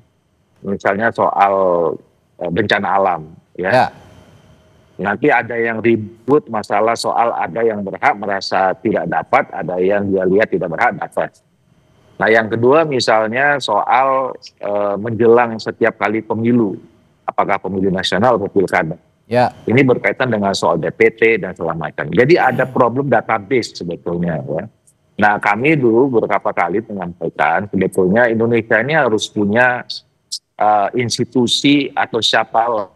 misalnya soal bencana alam ya. Nanti ada yang ribut masalah soal ada yang berhak merasa tidak dapat, ada yang dia lihat tidak berhak dapat. Nah yang kedua misalnya soal menjelang setiap kali pemilu. Apakah pemilu nasional atau pilkada. Ini berkaitan dengan soal DPT dan segala macam. Jadi ada problem database sebetulnya. Ya. Nah kami dulu beberapa kali menyampaikan sebetulnya Indonesia ini harus punya institusi atau siapa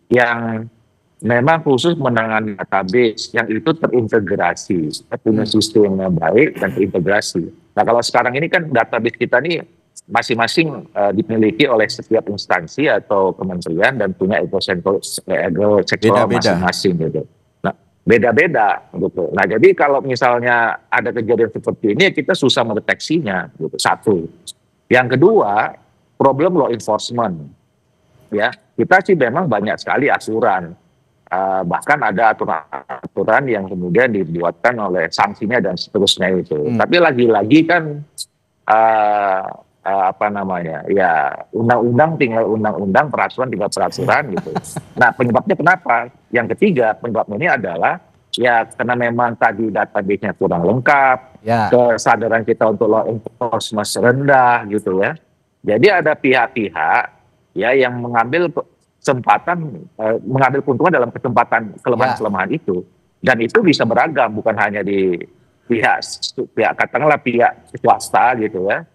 yang memang khusus menangani database yang itu terintegrasi. Punya sistem yang baik dan terintegrasi. Nah kalau sekarang ini kan database kita nih masing-masing dimiliki oleh setiap instansi atau kementerian dan punya ego sektoral masing-masing gitu. Nah, beda-beda gitu. Nah, jadi kalau misalnya ada kejadian seperti ini kita susah mendeteksinya gitu. Satu. Yang kedua, problem law enforcement. Ya, kita sih memang banyak sekali aturan. Bahkan ada aturan yang kemudian dibuatkan oleh sanksinya dan seterusnya itu. Tapi lagi-lagi kan undang-undang tinggal undang-undang, peraturan tinggal peraturan gitu. Nah penyebabnya kenapa? Yang ketiga penyebabnya ini adalah ya karena memang tadi database-nya kurang lengkap, kesadaran kita untuk law enforcement rendah gitu ya. Jadi ada pihak-pihak ya yang mengambil kesempatan, mengambil keuntungan dalam kesempatan kelemahan-kelemahan itu, dan itu bisa beragam, bukan hanya di pihak katakanlah pihak swasta gitu ya,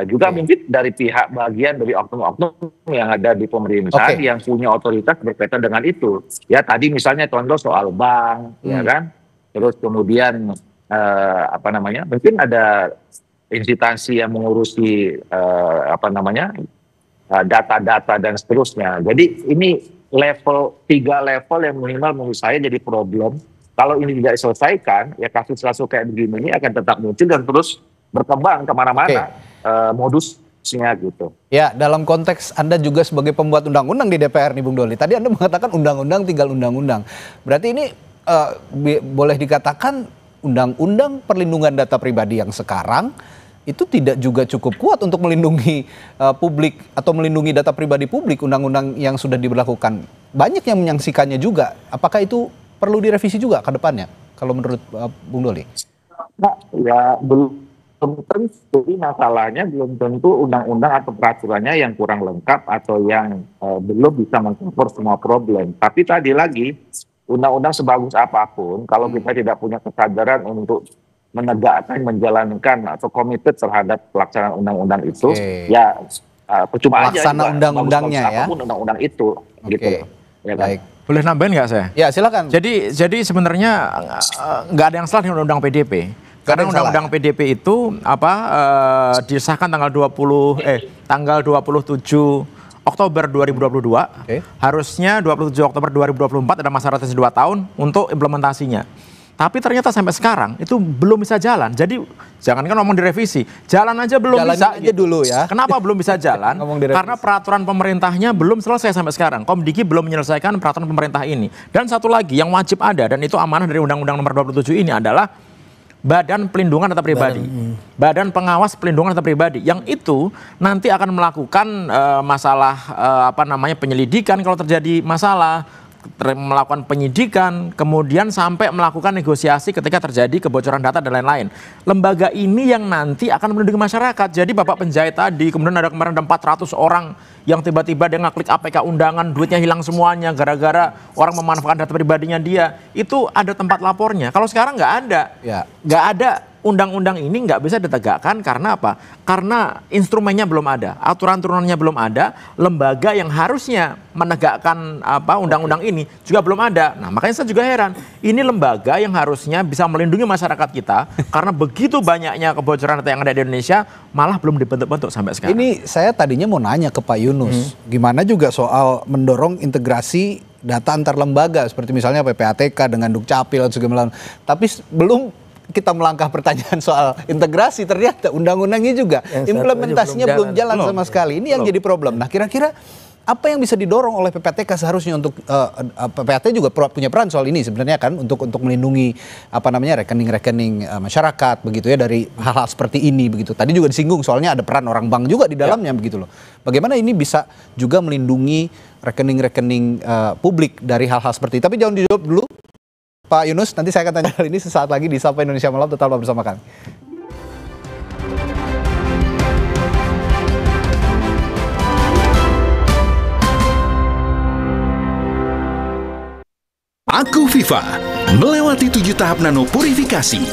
juga mungkin dari pihak bagian dari oknum-oknum yang ada di pemerintah yang punya otoritas berkaitan dengan itu. Ya tadi misalnya contoh soal bank, ya kan, terus kemudian mungkin ada instansi yang mengurusi data-data dan seterusnya. Jadi ini tiga level yang minimal menurut saya jadi problem. Kalau ini tidak diselesaikan, ya kasus-kasus kayak begini ini akan tetap muncul dan terus berkembang kemana-mana modusnya gitu. Ya, dalam konteks Anda juga sebagai pembuat undang-undang di DPR nih Bung Doli. Tadi Anda mengatakan undang-undang tinggal undang-undang. Berarti ini boleh dikatakan undang-undang perlindungan data pribadi yang sekarang itu tidak juga cukup kuat untuk melindungi publik atau melindungi data pribadi publik. Undang-undang yang sudah diberlakukan banyak yang menyaksikannya juga. Apakah itu perlu direvisi juga ke depannya kalau menurut Bung Doli? Nah, ya belum tentu, masalahnya belum tentu undang-undang atau peraturannya yang kurang lengkap atau yang belum bisa mengcover semua problem. Tapi tadi lagi, undang-undang sebagus apapun, kalau kita tidak punya kesadaran untuk menegakkan, menjalankan atau komited terhadap pelaksanaan undang-undang itu, ya percuma aja. Laksana undang-undangnya ya. Apapun undang-undang itu, gitu. Ya, baik. Boleh nambahin nggak saya? Ya silakan. Jadi sebenarnya nggak ada yang salah dengan undang-undang PDP. Karena undang-undang PDP itu disahkan tanggal 27 Oktober 2022. Harusnya 27 Oktober 2024 ada masa rotasi 2 tahun untuk implementasinya. Tapi ternyata sampai sekarang itu belum bisa jalan. Jadi jangankan ngomong direvisi, jalan aja belum bisa. Aja dulu ya. Kenapa belum bisa jalan? Karena peraturan pemerintahnya belum selesai sampai sekarang. Komdiki belum menyelesaikan peraturan pemerintah ini. Dan satu lagi yang wajib ada, dan itu amanah dari Undang-Undang Nomor 27 ini adalah Badan Pelindungan Data Pribadi, Badan Pengawas Pelindungan Data Pribadi, yang itu nanti akan melakukan masalah penyelidikan kalau terjadi masalah, melakukan penyidikan, kemudian sampai melakukan negosiasi ketika terjadi kebocoran data dan lain-lain. Lembaga ini yang nanti akan melindungi masyarakat. Jadi Bapak penjahit tadi, kemudian ada kemarin ada 400 orang yang tiba-tiba dia ngeklik APK undangan, duitnya hilang semuanya gara-gara orang memanfaatkan data pribadinya dia. Itu ada tempat lapornya. Kalau sekarang nggak ada, nggak ada. Undang-undang ini nggak bisa ditegakkan karena apa? Karena instrumennya belum ada, aturan turunannya belum ada, lembaga yang harusnya menegakkan undang-undang ini juga belum ada. Nah, makanya saya juga heran. Ini lembaga yang harusnya bisa melindungi masyarakat kita karena begitu banyaknya kebocoran data yang ada di Indonesia malah belum dibentuk-bentuk sampai sekarang. Ini saya tadinya mau nanya ke Pak Yunus, gimana juga soal mendorong integrasi data antar lembaga seperti misalnya PPATK dengan Dukcapil atau segala macam. Tapi belum kita melangkah pertanyaan soal integrasi, ternyata undang-undangnya juga implementasinya belum jalan sama sekali. Ini yang jadi problem. Nah, kira-kira apa yang bisa didorong oleh PPATK seharusnya untuk PPATK juga punya peran soal ini sebenarnya kan untuk melindungi rekening-rekening masyarakat begitu ya dari hal-hal seperti ini begitu. Tadi juga disinggung soalnya ada peran orang bank juga di dalamnya begitu loh. Bagaimana ini bisa juga melindungi rekening-rekening publik dari hal-hal seperti itu. Tapi jangan dijawab dulu Pak Yunus, nanti saya akan tanya hal ini sesaat lagi di Sapa Indonesia Malam. Tetaplah bersama kami. Aku Viva melewati 7 tahap nano purifikasi,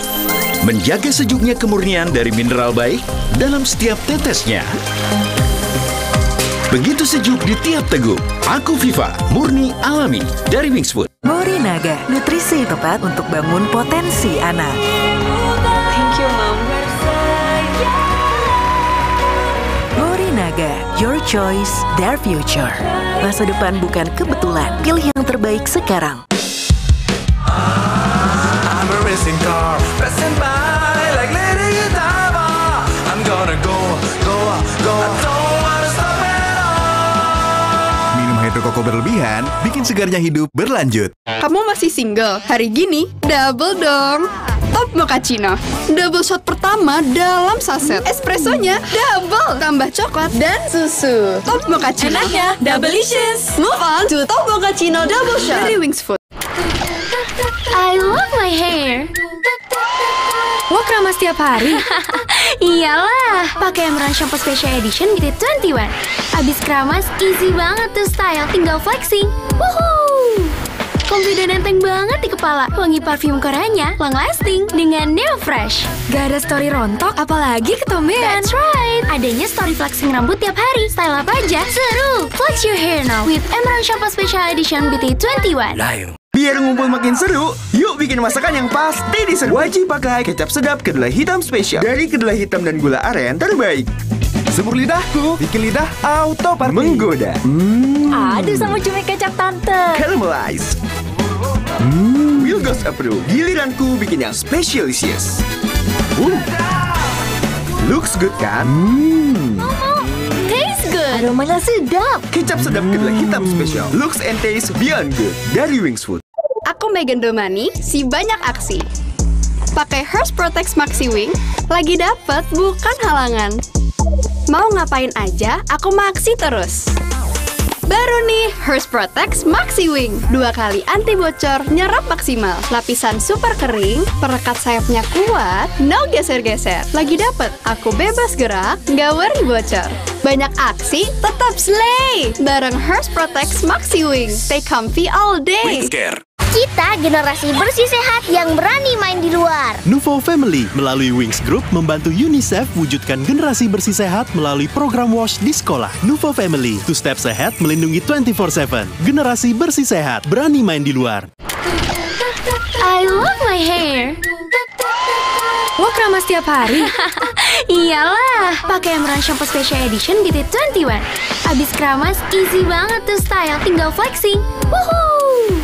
menjaga sejuknya kemurnian dari mineral baik dalam setiap tetesnya. Begitu sejuk di tiap teguk. Aku Viva, murni alami dari Wingsfood. Morinaga, nutrisi tepat untuk bangun potensi anak. Thank you, Mom. Morinaga, your choice, their future. Masa depan bukan kebetulan, pilih yang terbaik sekarang. I'm a racing car, passing by like Lady Godiva. I'm gonna go. I don't wanna stop at all. Minum hidrokoko berlebihan bikin segarnya hidup berlanjut. Kamu masih single? Hari gini double dong. Top Mochaccino, double shot pertama dalam saset. Espressonya double, tambah coklat dan susu. Top Mochaccino, enaknya double-licious. Move on to Top Mochaccino double shot dari Wingsfood. I love hair. Lo keramas tiap hari? Iyalah, pakai Emerald Shampoo Special Edition BT21. Abis keramas, easy banget tuh style, tinggal flexing. Woohoo! Confident enteng banget di kepala. Wangi parfum Koreanya long lasting dengan Neo Fresh. Gak ada story rontok, apalagi ketombean. That's right. Adanya story flexing rambut tiap hari. Style apa aja? Seru. Flex your hair now with Emerald Shampoo Special Edition BT21. Biar ngumpul makin seru, yuk bikin masakan yang pasti diserbu. Wajib pakai kecap sedap kedelai hitam spesial dari kedelai hitam dan gula aren terbaik. Semur lidahku, bikin lidah auto party. Menggoda. Aduh sama cumi kecap tante. Caramelize. Wilgos approve. Giliranku bikin yang specialisius. Looks good kan? Taste good. Aromanya sedap. Kecap sedap kedelai hitam spesial. Looks and taste beyond good dari Wings Food. Aku Megan Domani, si banyak aksi. Pakai Hearst Protect Maxi Wing, lagi dapet bukan halangan. Mau ngapain aja, aku maksi terus. Baru nih, Hearst Protect Maxi Wing. 2 kali anti bocor, nyerap maksimal. Lapisan super kering, perekat sayapnya kuat, no geser-geser. Lagi dapet, aku bebas gerak, nggak worry bocor. Banyak aksi, tetap slay. Bareng Hearst Protect Maxi Wing. Stay comfy all day. Kita generasi bersih sehat yang berani main di luar. Nuvo Family melalui Wings Group membantu UNICEF wujudkan generasi bersih sehat melalui program WASH di sekolah. Nuvo Family, 2 steps ahead melindungi 24/7. Generasi bersih sehat, berani main di luar. I love my hair. Lo keramas tiap hari? Iyalah, pakai Emerald Shampoo Special Edition BT21. Abis keramas, easy banget tuh style, tinggal flexing. Woohoo!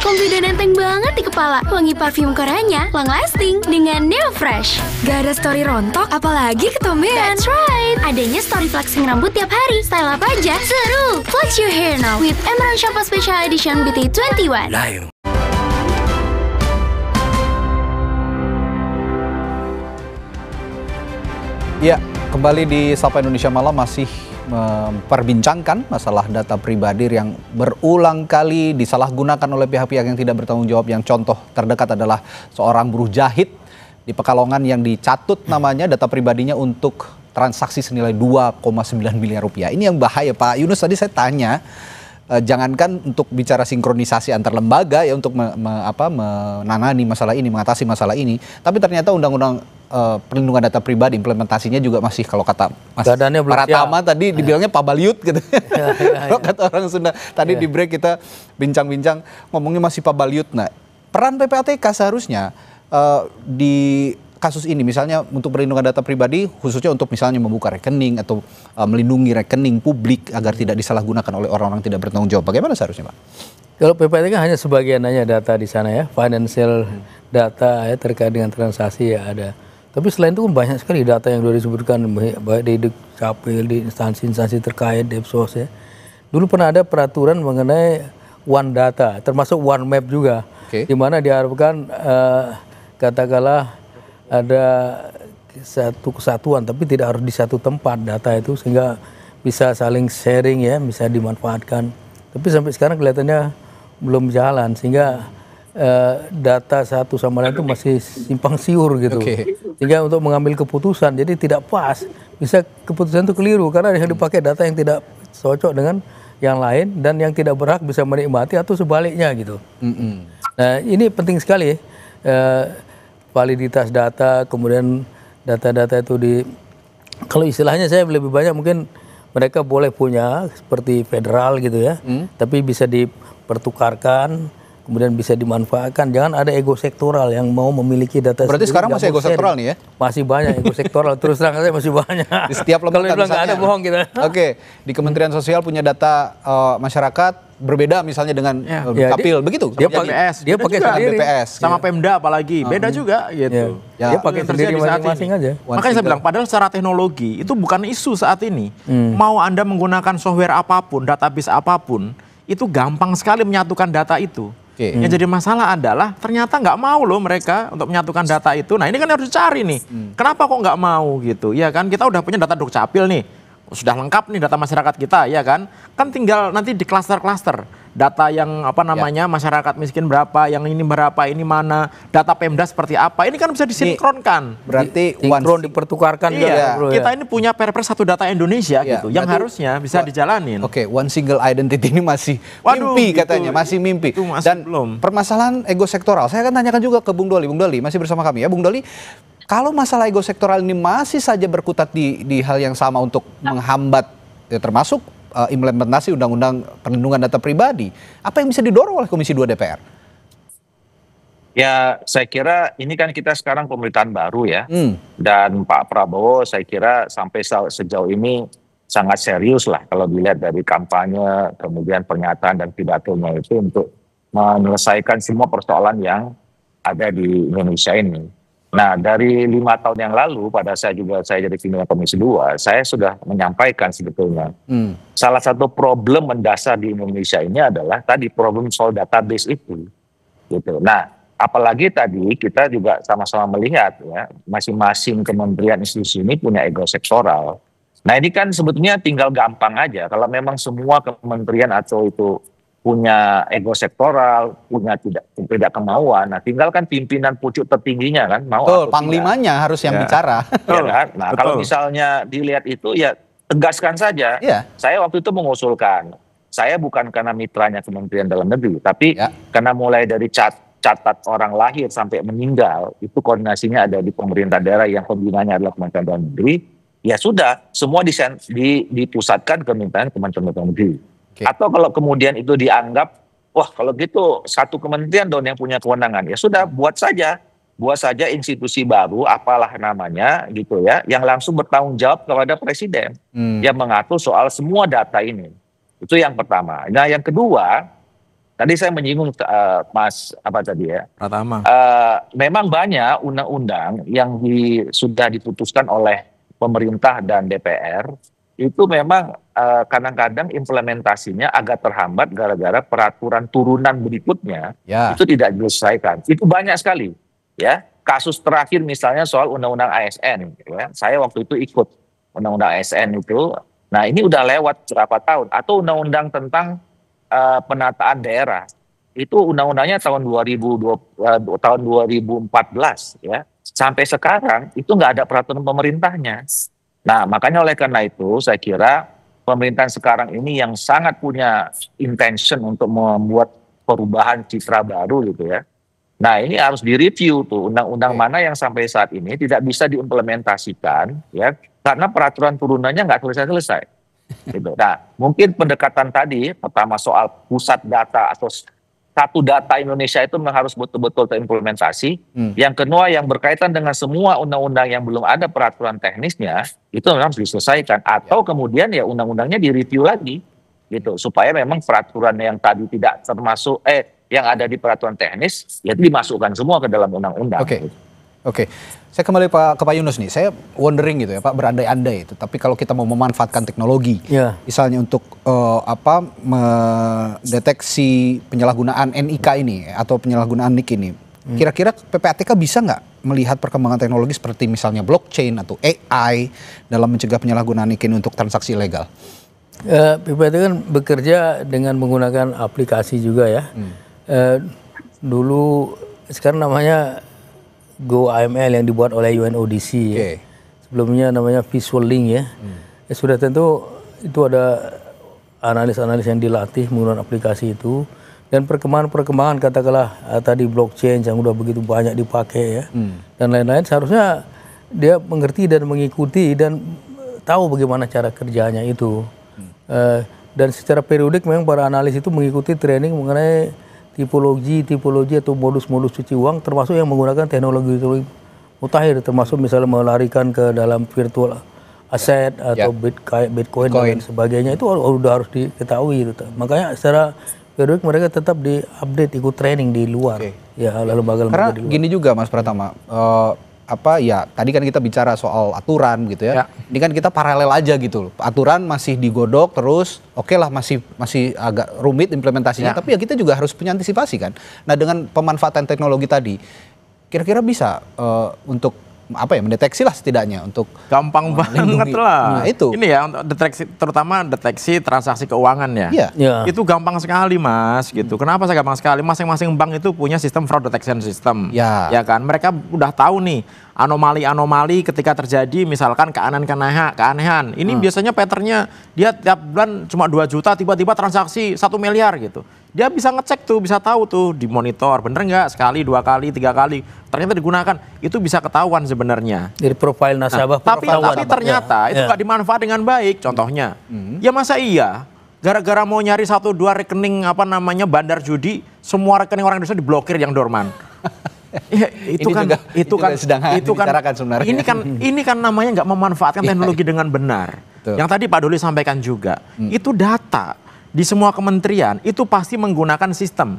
Confident enteng banget di kepala. Wangi parfum Koreanya long lasting dengan Neo Fresh. Gak ada story rontok, apalagi ketombean. That's right. Adanya story flexing rambut tiap hari. Style apa aja? Seru. Flex your hair now with Emerald Shampoo Special Edition BT21. Ya, kembali di Sapa Indonesia Malam masih memperbincangkan masalah data pribadi yang berulang kali disalahgunakan oleh pihak-pihak yang tidak bertanggung jawab. Yang contoh terdekat adalah seorang buruh jahit di Pekalongan yang dicatut namanya data pribadinya untuk transaksi senilai 2,9 miliar rupiah. Ini yang bahaya Pak Yunus, tadi saya tanya, jangankan untuk bicara sinkronisasi antar lembaga ya untuk menangani masalah ini, mengatasi masalah ini, tapi ternyata undang-undang perlindungan data pribadi implementasinya juga masih, kalau kata Mas Pratama tadi dibilangnya pabaliut gitu. Kalau kata orang Sunda tadi di break kita bincang-bincang ngomongnya masih pabaliut. Nah, peran PPATK seharusnya di kasus ini misalnya untuk perlindungan data pribadi khususnya untuk misalnya membuka rekening atau melindungi rekening publik agar tidak disalahgunakan oleh orang-orang tidak bertanggung jawab. Bagaimana seharusnya Pak? Kalau PPATK hanya sebagian aja data di sana ya, financial data ya terkait dengan transaksi ya ada. Tapi selain itu banyak sekali data yang sudah disebutkan baik di Dukcapil, di instansi-instansi terkait, Depsos ya. Dulu pernah ada peraturan mengenai One Data, termasuk One Map juga, di mana diharapkan katakanlah ada satu kesatuan, tapi tidak harus di satu tempat data itu sehingga bisa saling sharing ya, bisa dimanfaatkan. Tapi sampai sekarang kelihatannya belum jalan sehingga data satu sama lain itu masih simpang siur gitu. Sehingga untuk mengambil keputusan jadi tidak pas. Bisa keputusan itu keliru karena yang dipakai data yang tidak cocok dengan yang lain dan yang tidak berhak bisa menikmati atau sebaliknya gitu. Nah, ini penting sekali validitas data, kemudian data-data itu kalau istilahnya saya lebih banyak mungkin mereka boleh punya seperti federal gitu ya. Tapi bisa dipertukarkan, kemudian bisa dimanfaatkan. Jangan ada ego sektoral yang mau memiliki data. Berarti sekarang masih ego sektoral nih ya? Masih banyak ego sektoral. Terus terang saja masih banyak. Di setiap lembaga misalnya. Nggak ada bohong kita. Oke, di Kementerian Sosial punya data masyarakat berbeda misalnya dengan Dukcapil, begitu? Dia pakai sendiri. BPS, sama Pemda apalagi, beda juga gitu. Dia pakai sendiri masing-masing aja. Makanya saya bilang, padahal secara teknologi itu bukan isu saat ini. Mau Anda menggunakan software apapun, database apapun, itu gampang sekali menyatukan data itu. Yang jadi masalah adalah ternyata nggak mau loh mereka untuk menyatukan data itu. Nah ini kan harus dicari nih. Kenapa kok nggak mau gitu? Ya kan kita udah punya data Dukcapil nih. Sudah lengkap nih data masyarakat kita ya kan. Kan tinggal nanti di klaster-klaster. data yang apa namanya masyarakat miskin berapa, yang ini berapa, ini mana, data Pemda seperti apa. Ini kan bisa disinkronkan. Berarti sinkron dipertukarkan. Iya, kita ini punya perpres satu data Indonesia gitu, yang harusnya bisa dijalanin. Oke, one single identity ini masih mimpi katanya, masih mimpi. Dan permasalahan ego sektoral, saya akan tanyakan juga ke Bung Doli. Bung Doli masih bersama kami ya, Bung Doli. Kalau masalah ego sektoral ini masih saja berkutat di hal yang sama untuk menghambat, ya, termasuk implementasi Undang-Undang Perlindungan Data Pribadi, apa yang bisa didorong oleh Komisi 2 DPR? Ya, saya kira ini kan kita sekarang pemerintahan baru ya, dan Pak Prabowo saya kira sampai sejauh ini sangat serius lah kalau dilihat dari kampanye, kemudian pernyataan dan pidatonya itu untuk menyelesaikan semua persoalan yang ada di Indonesia ini. Nah, dari 5 tahun yang lalu pada saya jadi pimpinan Komisi 2, saya sudah menyampaikan sebetulnya salah satu problem mendasar di Indonesia ini adalah tadi problem soal database itu. Gitu. Nah, apalagi tadi kita juga sama-sama melihat ya, masing-masing kementerian institusi ini punya ego sektoral. Nah, ini kan sebetulnya tinggal gampang aja kalau memang semua kementerian atau itu punya ego sektoral, punya tidak kemauan. Nah, tinggal kan pimpinan pucuk tertingginya kan mau atau panglimanya harus yang bicara. Ya kan? Nah, kalau misalnya dilihat itu ya tegaskan saja. Saya waktu itu mengusulkan, saya bukan karena mitranya Kementerian Dalam Negeri, tapi karena mulai dari catat orang lahir sampai meninggal, itu koordinasinya ada di pemerintah daerah yang pembinanya adalah Kementerian Dalam Negeri. Ya sudah, semua dipusatkan ke Kementerian Dalam Negeri. Atau kalau kemudian itu dianggap, wah kalau gitu satu kementerian dong yang punya kewenangan, ya sudah buat saja institusi baru, apalah namanya gitu ya, yang langsung bertanggung jawab kepada presiden, yang mengatur soal semua data ini. Itu yang pertama. Nah yang kedua, tadi saya menyinggung Mas apa tadi ya? Pratama. Memang banyak undang-undang yang sudah diputuskan oleh pemerintah dan DPR, itu memang kadang-kadang implementasinya agak terhambat gara-gara peraturan turunan berikutnya itu tidak diselesaikan. Itu banyak sekali ya. Kasus terakhir misalnya soal undang-undang ASN ya. Saya waktu itu ikut undang-undang ASN itu. Nah, ini udah lewat berapa tahun, atau undang-undang tentang penataan daerah. Itu undang-undangnya tahun 2014 ya. Sampai sekarang itu nggak ada peraturan pemerintahnya. Nah, makanya oleh karena itu saya kira pemerintahan sekarang ini yang sangat punya intention untuk membuat perubahan citra baru gitu ya. Nah, ini harus direview tuh undang-undang mana yang sampai saat ini tidak bisa diimplementasikan ya, karena peraturan turunannya nggak selesai-selesai. Gitu. Nah, mungkin pendekatan tadi pertama soal pusat data atau satu data Indonesia itu memang harus betul-betul terimplementasi. Yang kedua yang berkaitan dengan semua undang-undang yang belum ada peraturan teknisnya, itu memang harus diselesaikan. Atau kemudian ya undang-undangnya direview lagi, gitu, supaya memang peraturan yang tadi tidak termasuk, yang ada di peraturan teknis, ya dimasukkan semua ke dalam undang-undang. Oke. Saya kembali ke Pak Yunus nih. Saya wondering gitu ya Pak, berandai-andai itu. Tapi kalau kita mau memanfaatkan teknologi, misalnya untuk mendeteksi penyalahgunaan NIK ini atau penyalahgunaan NIK ini, kira-kira PPATK bisa nggak melihat perkembangan teknologi seperti misalnya blockchain atau AI dalam mencegah penyalahgunaan NIK ini untuk transaksi ilegal? PPATK kan bekerja dengan menggunakan aplikasi juga ya. Dulu sekarang namanya GoAML yang dibuat oleh UNODC ya. Sebelumnya namanya Visual Link ya. Sudah tentu itu ada analis-analis yang dilatih menggunakan aplikasi itu, dan perkembangan katakanlah tadi blockchain yang udah begitu banyak dipakai ya, dan lain-lain, seharusnya dia mengerti dan mengikuti dan tahu bagaimana cara kerjanya itu. Dan secara periodik memang para analis itu mengikuti training mengenai tipologi atau modus-modus cuci uang, termasuk yang menggunakan teknologi mutakhir, termasuk misalnya melarikan ke dalam virtual asset atau Bitcoin dan sebagainya, itu udah harus diketahui. Makanya secara periodik mereka tetap di-update, ikut training di luar. Ya, lembaga-lembaga di luar. Karena gini juga Mas Pratama, tadi kan kita bicara soal aturan gitu ya. Ini kan kita paralel aja gitu. Aturan masih digodok terus, lah masih agak rumit implementasinya, tapi ya kita juga harus punya antisipasi kan. Nah, dengan pemanfaatan teknologi tadi, kira-kira bisa untuk mendeteksi lah setidaknya untuk gampang banget lah. Nah, itu. Ini ya untuk deteksi, terutama deteksi transaksi keuangan ya. Iya. Itu gampang sekali Mas gitu. Kenapa saya gampang sekali? Masing-masing bank itu punya sistem fraud detection system. Ya kan? Mereka udah tahu nih anomali-anomali ketika terjadi misalkan keanehan. Ini biasanya patternnya dia tiap bulan cuma 2 juta tiba-tiba transaksi 1 miliar gitu. Dia bisa ngecek tuh, bisa tahu tuh, dimonitor bener nggak sekali, 2 kali, 3 kali ternyata digunakan, itu bisa ketahuan sebenarnya. Dari profil nasabah. Tapi ternyata itu nggak dimanfaat dengan baik. Contohnya, ya masa iya gara-gara mau nyari 1-2 rekening bandar judi, semua rekening orang Indonesia diblokir yang dorman. Ya, itu kan sebenarnya. Ini kan namanya nggak memanfaatkan teknologi dengan benar. Yang tadi Pak Doli sampaikan juga, itu data di semua kementerian itu pasti menggunakan sistem.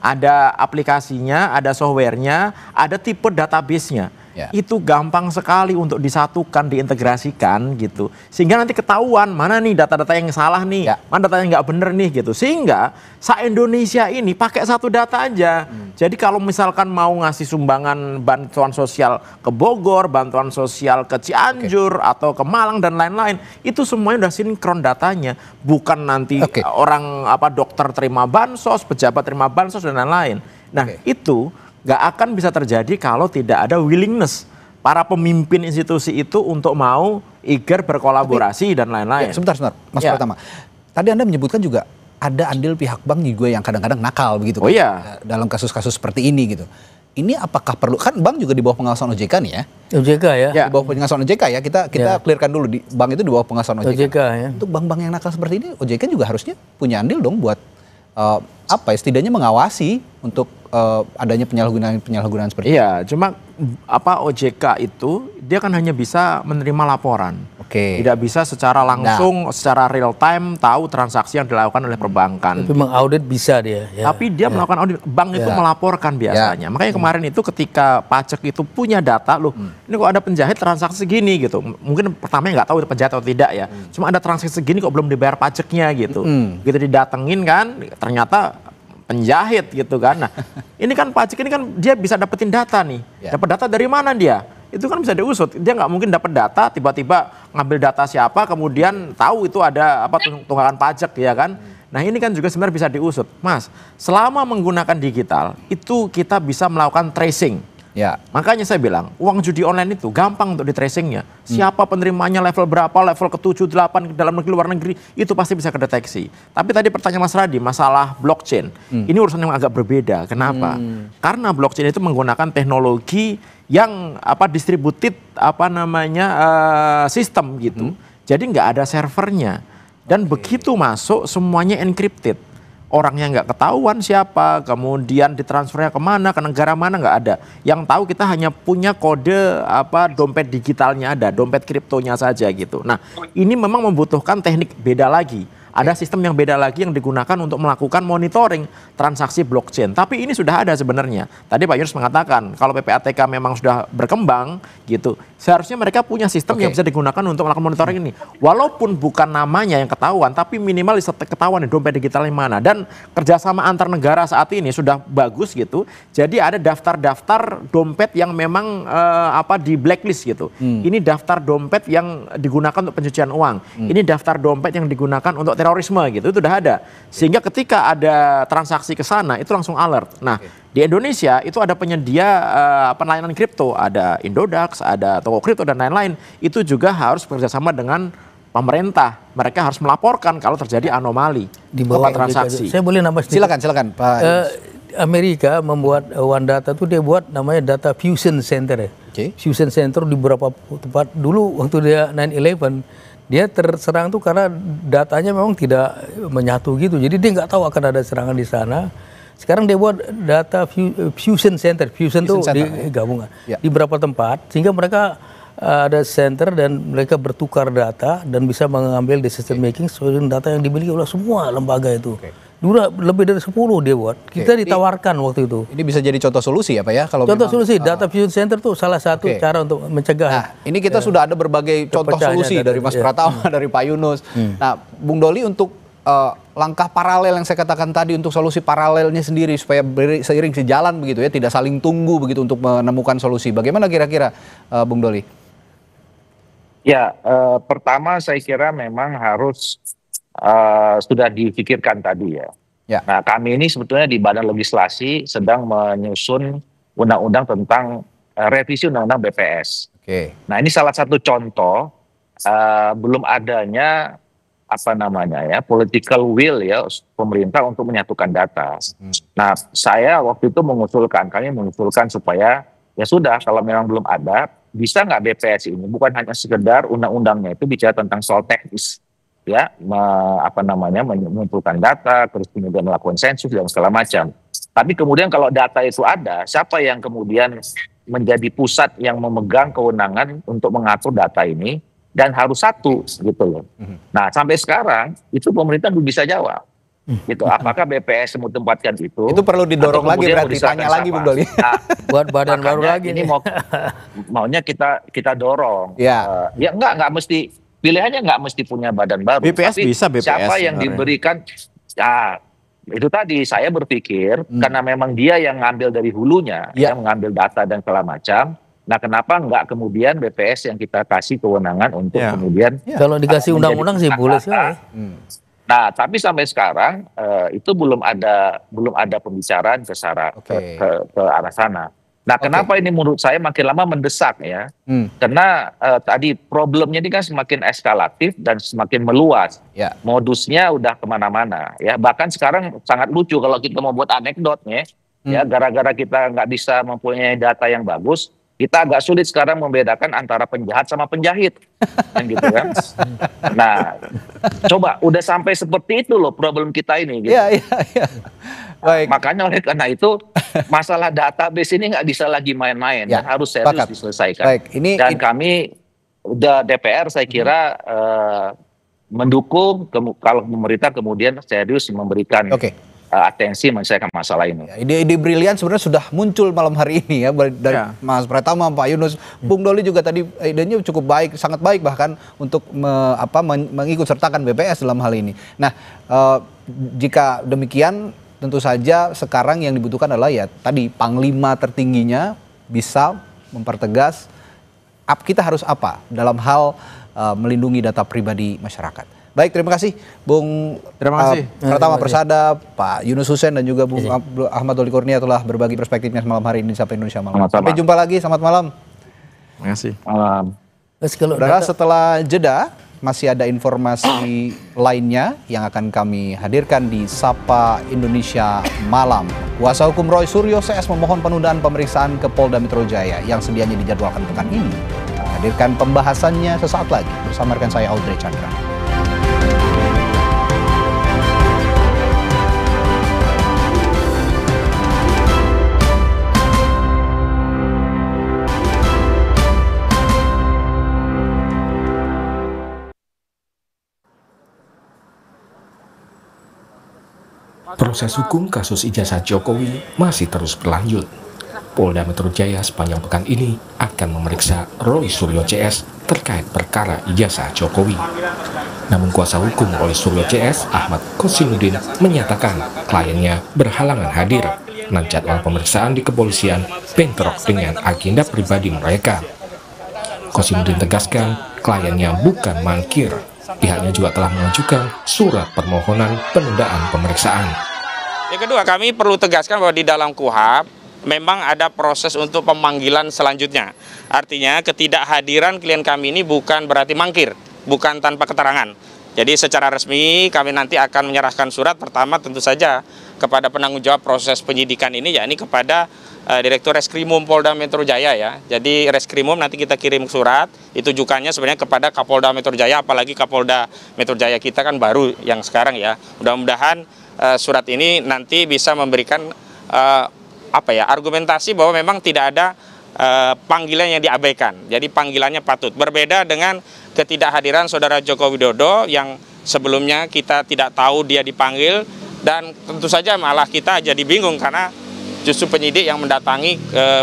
Ada aplikasinya, ada softwarenya, ada tipe database-nya. Itu gampang sekali untuk disatukan, diintegrasikan gitu. Sehingga nanti ketahuan mana nih data-data yang salah nih, mana data yang nggak bener nih gitu. Sehingga se-Indonesia ini pakai satu data aja. Jadi kalau misalkan mau ngasih sumbangan bantuan sosial ke Bogor, bantuan sosial ke Cianjur atau ke Malang dan lain-lain, itu semuanya udah sinkron datanya. Bukan nanti orang dokter terima bansos, pejabat terima bansos dan lain-lain. Nah, itu nggak akan bisa terjadi kalau tidak ada willingness para pemimpin institusi itu untuk mau eager berkolaborasi dan lain-lain. Sebentar, Mas Pratama. Tadi Anda menyebutkan juga ada andil pihak bank juga yang kadang-kadang nakal begitu. Dalam kasus-kasus seperti ini gitu. Ini apakah perlu, kan bank juga di bawah pengawasan OJK nih ya? OJK ya? Di bawah pengawasan OJK ya, kita clearkan dulu, bank itu di bawah pengawasan OJK. Untuk bank-bank yang nakal seperti ini, OJK juga harusnya punya andil dong buat setidaknya mengawasi untuk adanya penyalahgunaan seperti itu. Iya, cuma OJK itu dia kan hanya bisa menerima laporan. Tidak bisa secara langsung, secara real time tahu transaksi yang dilakukan oleh perbankan. Tapi mengaudit bisa dia. Tapi dia melakukan audit, bank itu melaporkan biasanya. Makanya kemarin itu ketika pajak itu punya data, ini kok ada penjahit transaksi segini gitu. Mungkin pertamanya nggak tahu itu penjahit atau tidak ya. Cuma ada transaksi segini kok belum dibayar pajaknya gitu. Gitu didatengin kan, ternyata penjahit gitu kan. Nah, ini kan pajak ini kan dia bisa dapetin data nih. Dapat data dari mana dia? Itu kan bisa diusut. Dia nggak mungkin dapat data tiba-tiba ngambil data siapa kemudian tahu itu ada tunggakan pajak ya kan. Nah, ini kan juga sebenarnya bisa diusut. Mas, selama menggunakan digital itu kita bisa melakukan tracing. Makanya saya bilang uang judi online itu gampang untuk di tracingnya. Siapa penerimanya, level berapa, level ke-7, 8 dalam negeri, luar negeri, itu pasti bisa kedeteksi. Tapi tadi pertanyaan Mas Radi masalah blockchain. Ini urusan yang agak berbeda. Kenapa? Karena blockchain itu menggunakan teknologi yang distributed sistem gitu. Jadi nggak ada servernya. Dan begitu masuk semuanya encrypted. Orangnya nggak ketahuan siapa, kemudian ditransfernya kemana, ke negara mana nggak ada. Yang tahu kita hanya punya kode dompet digitalnya ada, dompet kriptonya saja gitu. Nah, ini memang membutuhkan teknik beda lagi. Ada sistem yang beda lagi yang digunakan untuk melakukan monitoring transaksi blockchain. Tapi ini sudah ada sebenarnya. Tadi Pak Yunus mengatakan kalau PPATK memang sudah berkembang gitu, seharusnya mereka punya sistem yang bisa digunakan untuk melakukan monitoring ini. Walaupun bukan namanya yang ketahuan, tapi minimal ketahuan dompet digitalnya mana. Dan kerjasama antar negara saat ini sudah bagus gitu. Jadi ada daftar-daftar dompet yang memang di blacklist gitu. Ini daftar dompet yang digunakan untuk pencucian uang. Ini daftar dompet yang digunakan untuk terorisme gitu, itu udah ada. Sehingga ketika ada transaksi ke sana itu langsung alert. Nah, di Indonesia itu ada penyedia layanan kripto, ada Indodax, ada toko kripto dan lain-lain. Itu juga harus bekerjasama dengan pemerintah. Mereka harus melaporkan kalau terjadi anomali di bawah transaksi. Saya boleh nambah sedikit? Silakan Pak. Amerika membuat One Data itu dia buat namanya Data Fusion Center. Fusion Center di beberapa tempat. Dulu waktu dia 9/11 dia terserang tuh karena datanya memang tidak menyatu gitu. Jadi dia nggak tahu akan ada serangan di sana. Sekarang dia buat Data Fusion Center. Fusion tuh digabungkan di beberapa tempat. Sehingga mereka ada center dan mereka bertukar data dan bisa mengambil decision making sesuai dengan data yang dimiliki oleh semua lembaga itu. Dulu lebih dari 10 dia buat. Kita ditawarkan waktu itu. Ini bisa jadi contoh solusi ya Pak ya? Kalau contoh solusi, Data Fusion Center itu salah satu cara untuk mencegah. Nah, ini kita sudah ada berbagai contoh solusi dari Mas Pratama, dari Pak Yunus. Nah, Bung Doli untuk langkah paralel yang saya katakan tadi untuk solusi paralelnya sendiri supaya seiring sejalan begitu ya, tidak saling tunggu begitu untuk menemukan solusi. Bagaimana kira-kira Bung Doli? Ya, pertama saya kira memang harus sudah dipikirkan tadi ya. Nah, kami ini sebetulnya di Badan Legislasi sedang menyusun undang-undang tentang revisi undang-undang BPS. Nah, ini salah satu contoh belum adanya political will ya pemerintah untuk menyatukan data. Nah, kami mengusulkan supaya ya sudah, kalau memang belum ada, bisa nggak BPS ini bukan hanya sekedar undang-undangnya itu bicara tentang soal teknis, ya, mengumpulkan data, terus kemudian melakukan sensus dan segala macam. Tapi kemudian kalau data itu ada, siapa yang kemudian menjadi pusat yang memegang kewenangan untuk mengatur data ini? Dan harus satu gitu loh. Nah, sampai sekarang itu pemerintah belum bisa jawab. Gitu. Apakah BPS mau tempatkan itu? Itu perlu didorong lagi, berarti tanya lagi Bung Doli. Nah, buat badan baru lagi ini maunya kita dorong. Ya enggak mesti, pilihannya nggak mesti punya badan baru. BPS tapi bisa, BPS siapa yang diberikan? Ya itu tadi saya berpikir karena memang dia yang ngambil dari hulunya, yang mengambil data dan segala macam. Nah, kenapa nggak kemudian BPS yang kita kasih kewenangan untuk kemudian kalau dikasih undang-undang sih boleh sih. Nah, tapi sampai sekarang itu belum ada pembicaraan ke arah sana. Nah, kenapa ini menurut saya makin lama mendesak ya? Karena tadi problemnya ini kan semakin eskalatif dan semakin meluas. Modusnya udah kemana-mana ya. Bahkan sekarang sangat lucu kalau kita mau buat anekdotnya ya, gara-gara kita nggak bisa mempunyai data yang bagus, kita agak sulit sekarang membedakan antara penjahat sama penjahit, kan gitu kan? Nah, coba udah sampai seperti itu loh problem kita ini. Gitu. Iya. Baik. Makanya oleh karena itu masalah database ini nggak bisa lagi main-main dan harus serius diselesaikan. Baik. Dan kami udah DPR saya kira mendukung kalau pemerintah kemudian serius memberikan atensi menyelesaikan masalah ini. Ide brilian sebenarnya sudah muncul malam hari ini ya dari Mas Pratama, Pak Yunus, Bung Doli juga tadi idenya cukup baik, sangat baik bahkan untuk mengikut sertakan BPS dalam hal ini. Nah, jika demikian tentu saja sekarang yang dibutuhkan adalah ya tadi panglima tertingginya bisa mempertegas kita harus apa dalam hal melindungi data pribadi masyarakat. Baik, terima kasih Bung Pratama Persada, Pak Yunus Hussein dan juga Bung Ahmad Doli Kurnia telah berbagi perspektifnya malam hari ini di Sapa Indonesia Malam. Sampai jumpa lagi, selamat malam. Terima kasih. Malam. Saudara, setelah jeda masih ada informasi lainnya yang akan kami hadirkan di Sapa Indonesia Malam. Kuasa hukum Roy Suryo CS memohon penundaan pemeriksaan ke Polda Metro Jaya yang sedianya dijadwalkan pekan ini. Hadirkan pembahasannya sesaat lagi bersama rekan saya Audrey Chandra. Proses hukum kasus ijazah Jokowi masih terus berlanjut. Polda Metro Jaya sepanjang pekan ini akan memeriksa Roy Suryo CS terkait perkara ijazah Jokowi. Namun kuasa hukum Roy Suryo CS, Ahmad Qasimuddin, menyatakan kliennya berhalangan hadir dan jadwal pemeriksaan di kepolisian bentrok dengan agenda pribadi mereka. Qasimuddin tegaskan kliennya bukan mangkir. Pihaknya juga telah mengajukan surat permohonan penundaan pemeriksaan. Yang kedua, kami perlu tegaskan bahwa di dalam KUHP memang ada proses untuk pemanggilan selanjutnya. Artinya ketidakhadiran klien kami ini bukan berarti mangkir, bukan tanpa keterangan. Jadi secara resmi kami nanti akan menyerahkan surat pertama tentu saja kepada penanggung jawab proses penyidikan ini, yakni kepada Direktur Reskrimum Polda Metro Jaya ya. Jadi Reskrimum nanti kita kirim surat, itu tujuannya sebenarnya kepada Kapolda Metro Jaya, apalagi Kapolda Metro Jaya kita kan baru yang sekarang ya. Mudah-mudahan surat ini nanti bisa memberikan argumentasi bahwa memang tidak ada panggilan yang diabaikan. Jadi panggilannya patut. Berbeda dengan ketidakhadiran Saudara Joko Widodo yang sebelumnya kita tidak tahu dia dipanggil, dan tentu saja malah kita jadi bingung karena justru penyidik yang mendatangi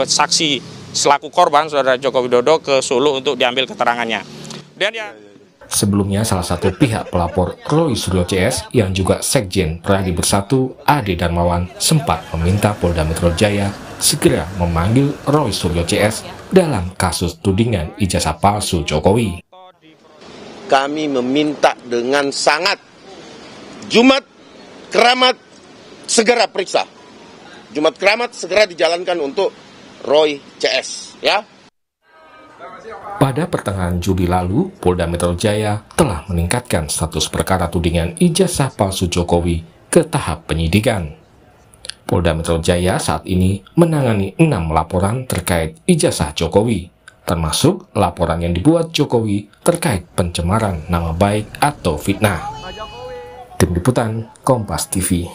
saksi selaku korban Saudara Joko Widodo ke Solo untuk diambil keterangannya. Dan Sebelumnya, salah satu pihak pelapor Roy Suryo CS yang juga Sekjen Pradi Bersatu, Ade Darmawan, sempat meminta Polda Metro Jaya segera memanggil Roy Suryo CS dalam kasus tudingan ijazah palsu Jokowi. Kami meminta dengan sangat, Jumat Keramat segera periksa. Jumat Keramat segera dijalankan untuk Roy CS, ya. Pada pertengahan Juli lalu, Polda Metro Jaya telah meningkatkan status perkara tudingan ijazah palsu Jokowi ke tahap penyidikan. Polda Metro Jaya saat ini menangani 6 laporan terkait ijazah Jokowi, termasuk laporan yang dibuat Jokowi terkait pencemaran nama baik atau fitnah. Tim Liputan, Kompas TV.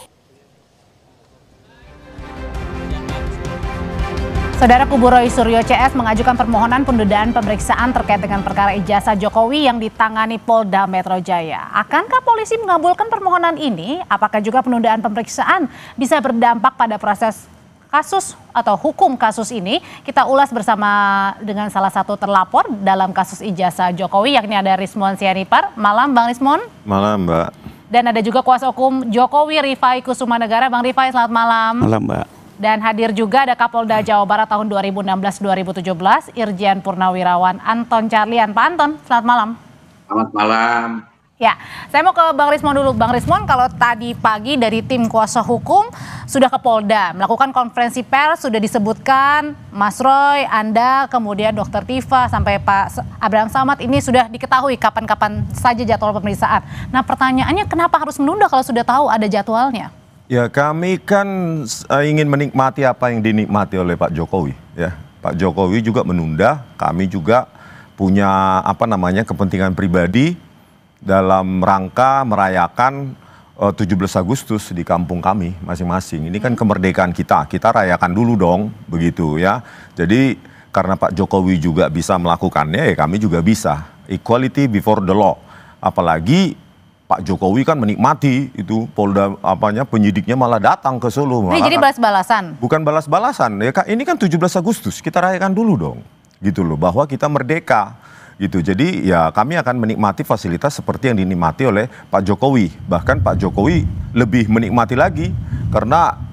Saudara, kubu Roy Suryo CS mengajukan permohonan penundaan pemeriksaan terkait dengan perkara ijazah Jokowi yang ditangani Polda Metro Jaya. Akankah polisi mengabulkan permohonan ini? Apakah juga penundaan pemeriksaan bisa berdampak pada proses kasus atau hukum kasus ini? Kita ulas bersama dengan salah satu terlapor dalam kasus ijazah Jokowi, yakni ada Rismon Sianipar. Malam, Bang Rismon. Malam, Mbak. Dan ada juga kuasa hukum Jokowi, Rifai Kusumanegara. Bang Rifai, selamat malam. Malam, Mbak. Dan hadir juga ada Kapolda Jawa Barat tahun 2016-2017, Irjen Purnawirawan Anton Carlian. Pak Anton, selamat malam. Selamat malam. Ya, saya mau ke Bang Rismon dulu. Bang Rismon, kalau tadi pagi dari tim kuasa hukum sudah ke Polda, melakukan konferensi pers, sudah disebutkan Mas Roy, Anda, kemudian Dr. Tifa, sampai Pak Abraham Samad, ini sudah diketahui kapan-kapan saja jadwal pemeriksaan. Nah, pertanyaannya kenapa harus menunda kalau sudah tahu ada jadwalnya? Ya, kami kan ingin menikmati apa yang dinikmati oleh Pak Jokowi. Ya, Pak Jokowi juga menunda, kami juga punya kepentingan pribadi dalam rangka merayakan 17 Agustus di kampung kami masing-masing. Ini kan kemerdekaan kita rayakan dulu dong, begitu ya. Jadi karena Pak Jokowi juga bisa melakukannya, ya kami juga bisa. Equality before the law. Apalagi Pak Jokowi kan menikmati itu Polda penyidiknya malah datang ke Solo. Ini jadi balas-balasan? Bukan balas-balasan, ya ini kan 17 Agustus, kita rayakan dulu dong. Gitu loh, bahwa kita merdeka. Gitu. Jadi ya kami akan menikmati fasilitas seperti yang dinikmati oleh Pak Jokowi. Bahkan Pak Jokowi lebih menikmati lagi karena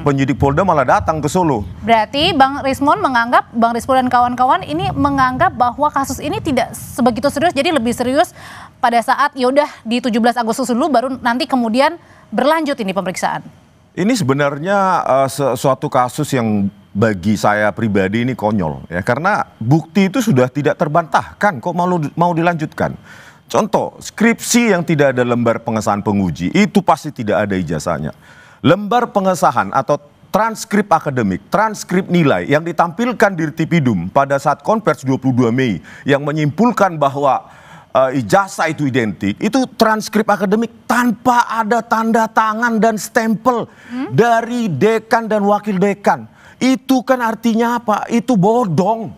penyidik Polda malah datang ke Solo. Berarti Bang Rismon menganggap, Bang Rismon dan kawan-kawan ini menganggap bahwa kasus ini tidak sebegitu serius, jadi lebih serius pada saat yaudah di 17 Agustus dulu baru nanti kemudian berlanjut ini pemeriksaan. Ini sebenarnya suatu kasus yang bagi saya pribadi ini konyol ya, karena bukti itu sudah tidak terbantahkan, kok mau dilanjutkan. Contoh, skripsi yang tidak ada lembar pengesahan penguji itu pasti tidak ada ijazahnya. Lembar pengesahan atau transkrip akademik, transkrip nilai yang ditampilkan di Rtipidum pada saat konvers 22 Mei yang menyimpulkan bahwa ijazah itu identik, itu transkrip akademik tanpa ada tanda tangan dan stempel dari dekan dan wakil dekan. Itu kan artinya apa? Itu bodong.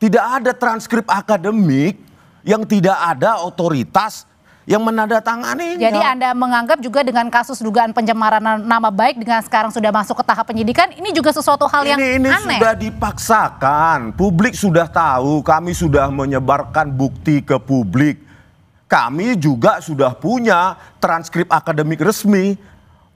Tidak ada transkrip akademik yang tidak ada otoritas yang menandatangani. Jadi Anda menganggap juga dengan kasus dugaan pencemaran nama baik dengan sekarang sudah masuk ke tahap penyidikan, ini juga sesuatu hal yang ini aneh. Sudah dipaksakan, publik sudah tahu, kami sudah menyebarkan bukti ke publik. Kami juga sudah punya transkrip akademik resmi.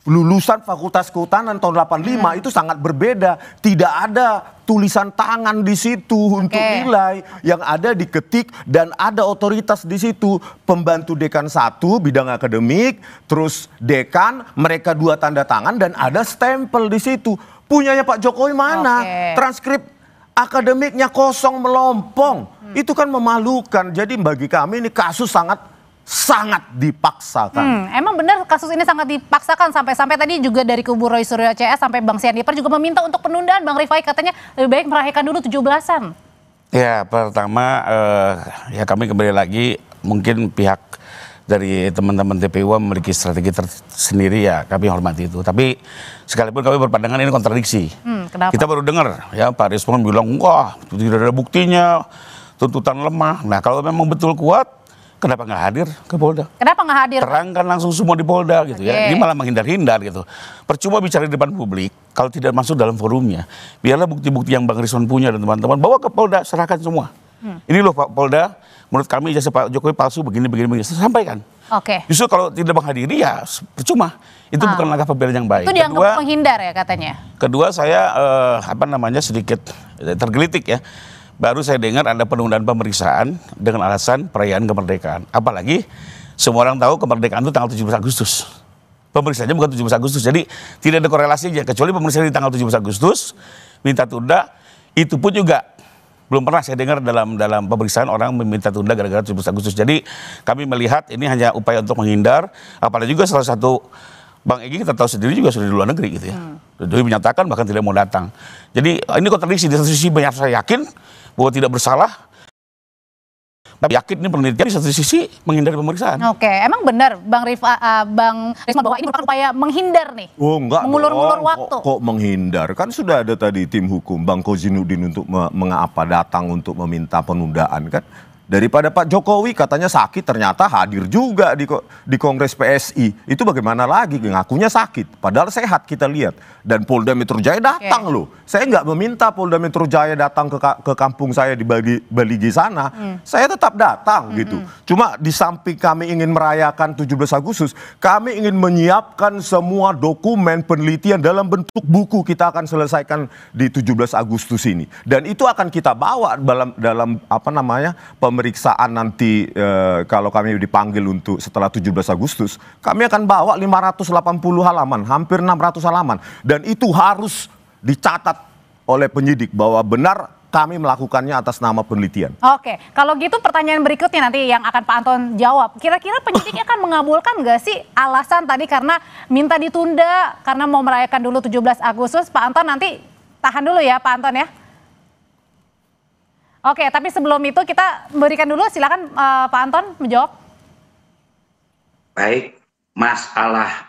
Lulusan Fakultas Kehutanan tahun 85 itu sangat berbeda. Tidak ada tulisan tangan di situ untuk nilai. Yang ada diketik dan ada otoritas di situ. Pembantu dekan 1 bidang akademik, terus dekan, mereka 2 tanda tangan dan ada stempel di situ. Punyanya Pak Jokowi mana? Transkrip akademiknya kosong melompong. Itu kan memalukan. Jadi bagi kami ini kasus sangat dipaksakan. Emang benar kasus ini sangat dipaksakan sampai tadi juga dari kubu Roy Suryo CS sampai Bang Sianipar juga meminta untuk penundaan. Bang Rifai katanya lebih baik merayakan dulu 17-an. Ya, pertama ya kami kembali lagi, mungkin pihak dari teman-teman TPU memiliki strategi tersendiri, ya kami hormati itu. Tapi sekalipun kami berpandangan ini kontradiksi. Kenapa? Kita baru dengar ya Pak Rismon bilang wah tidak ada buktinya, tuntutan lemah. Nah kalau memang betul kuat, kenapa nggak hadir ke Polda? Kenapa nggak hadir? Terangkan langsung semua di Polda gitu ya. Ini malah menghindar-hindar gitu. Percuma bicara di depan publik kalau tidak masuk dalam forumnya. Biarlah bukti-bukti yang Bang Rismon punya dan teman-teman bawa ke Polda, serahkan semua. Ini loh Pak Polda, menurut kami ijazah Pak Jokowi palsu begini. Saya sampaikan. Oke. Justru kalau tidak menghadiri ya percuma. Itu bukan langkah pembelaan yang baik. Itu dianggap menghindar ya katanya. Kedua saya sedikit tergelitik ya. Baru saya dengar ada penundaan pemeriksaan dengan alasan perayaan kemerdekaan. Apalagi semua orang tahu kemerdekaan itu tanggal 17 Agustus. Pemeriksaannya bukan 17 Agustus. Jadi tidak ada korelasinya kecuali pemeriksaan di tanggal 17 Agustus minta tunda, itu pun juga belum pernah saya dengar dalam pemeriksaan orang meminta tunda gara-gara 17 Agustus. Jadi kami melihat ini hanya upaya untuk menghindar, apalagi juga salah satu Bang Egy kita tahu sendiri juga sudah di luar negeri gitu ya. Jadi menyatakan bahkan tidak mau datang. Jadi ini kontradiksi. Di satu sisi banyak saya yakin bahwa tidak bersalah, tapi yakin ini penelitian, di satu sisi menghindari pemeriksaan. Oke, emang benar Bang Risma bahwa ini merupakan upaya menghindar nih? Oh enggak, mengulur-ngulur waktu. Kok menghindar? Kan sudah ada tadi tim hukum Bang Kozinudin untuk mengapa datang untuk meminta penundaan kan? Daripada Pak Jokowi katanya sakit, ternyata hadir juga di Kongres PSI. Itu bagaimana lagi? Ngakunya sakit, padahal sehat kita lihat. Dan Polda Metro Jaya datang loh. Saya nggak meminta Polda Metro Jaya datang ke kampung saya di Baligi sana. Saya tetap datang gitu. Cuma di samping kami ingin merayakan 17 Agustus, kami ingin menyiapkan semua dokumen penelitian dalam bentuk buku kita akan selesaikan di 17 Agustus ini. Dan itu akan kita bawa dalam pemeriksaan nanti kalau kami dipanggil untuk setelah 17 Agustus, kami akan bawa 580 halaman, hampir 600 halaman. Dan itu harus dicatat oleh penyidik bahwa benar kami melakukannya atas nama penelitian. Oke, kalau gitu pertanyaan berikutnya nanti yang akan Pak Anton jawab. Kira-kira penyidik akan mengabulkan nggak sih alasan tadi karena minta ditunda, karena mau merayakan dulu 17 Agustus. Pak Anton nanti tahan dulu ya Pak Anton ya. Oke, tapi sebelum itu kita berikan dulu, silakan Pak Anton menjawab. Baik, masalah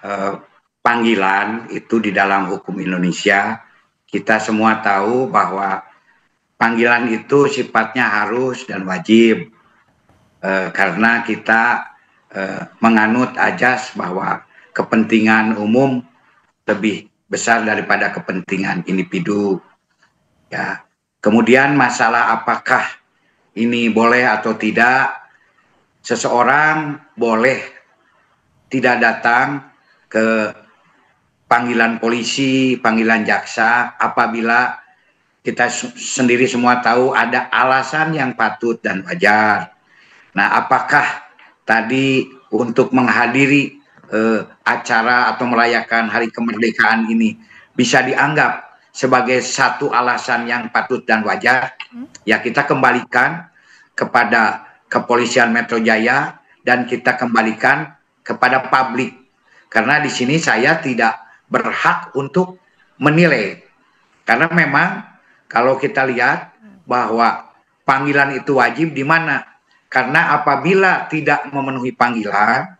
panggilan itu di dalam hukum Indonesia, kita semua tahu bahwa panggilan itu sifatnya harus dan wajib. Karena kita menganut ajas bahwa kepentingan umum lebih besar daripada kepentingan individu. Ya. Kemudian masalah apakah ini boleh atau tidak, seseorang boleh tidak datang ke panggilan polisi, panggilan jaksa apabila kita sendiri semua tahu ada alasan yang patut dan wajar. Nah, apakah tadi untuk menghadiri acara atau merayakan hari kemerdekaan ini bisa dianggap sebagai satu alasan yang patut dan wajar, ya kita kembalikan kepada Kepolisian Metro Jaya dan kita kembalikan kepada publik. Karena di sini saya tidak berhak untuk menilai. Karena memang kalau kita lihat bahwa panggilan itu wajib di mana? Karena apabila tidak memenuhi panggilan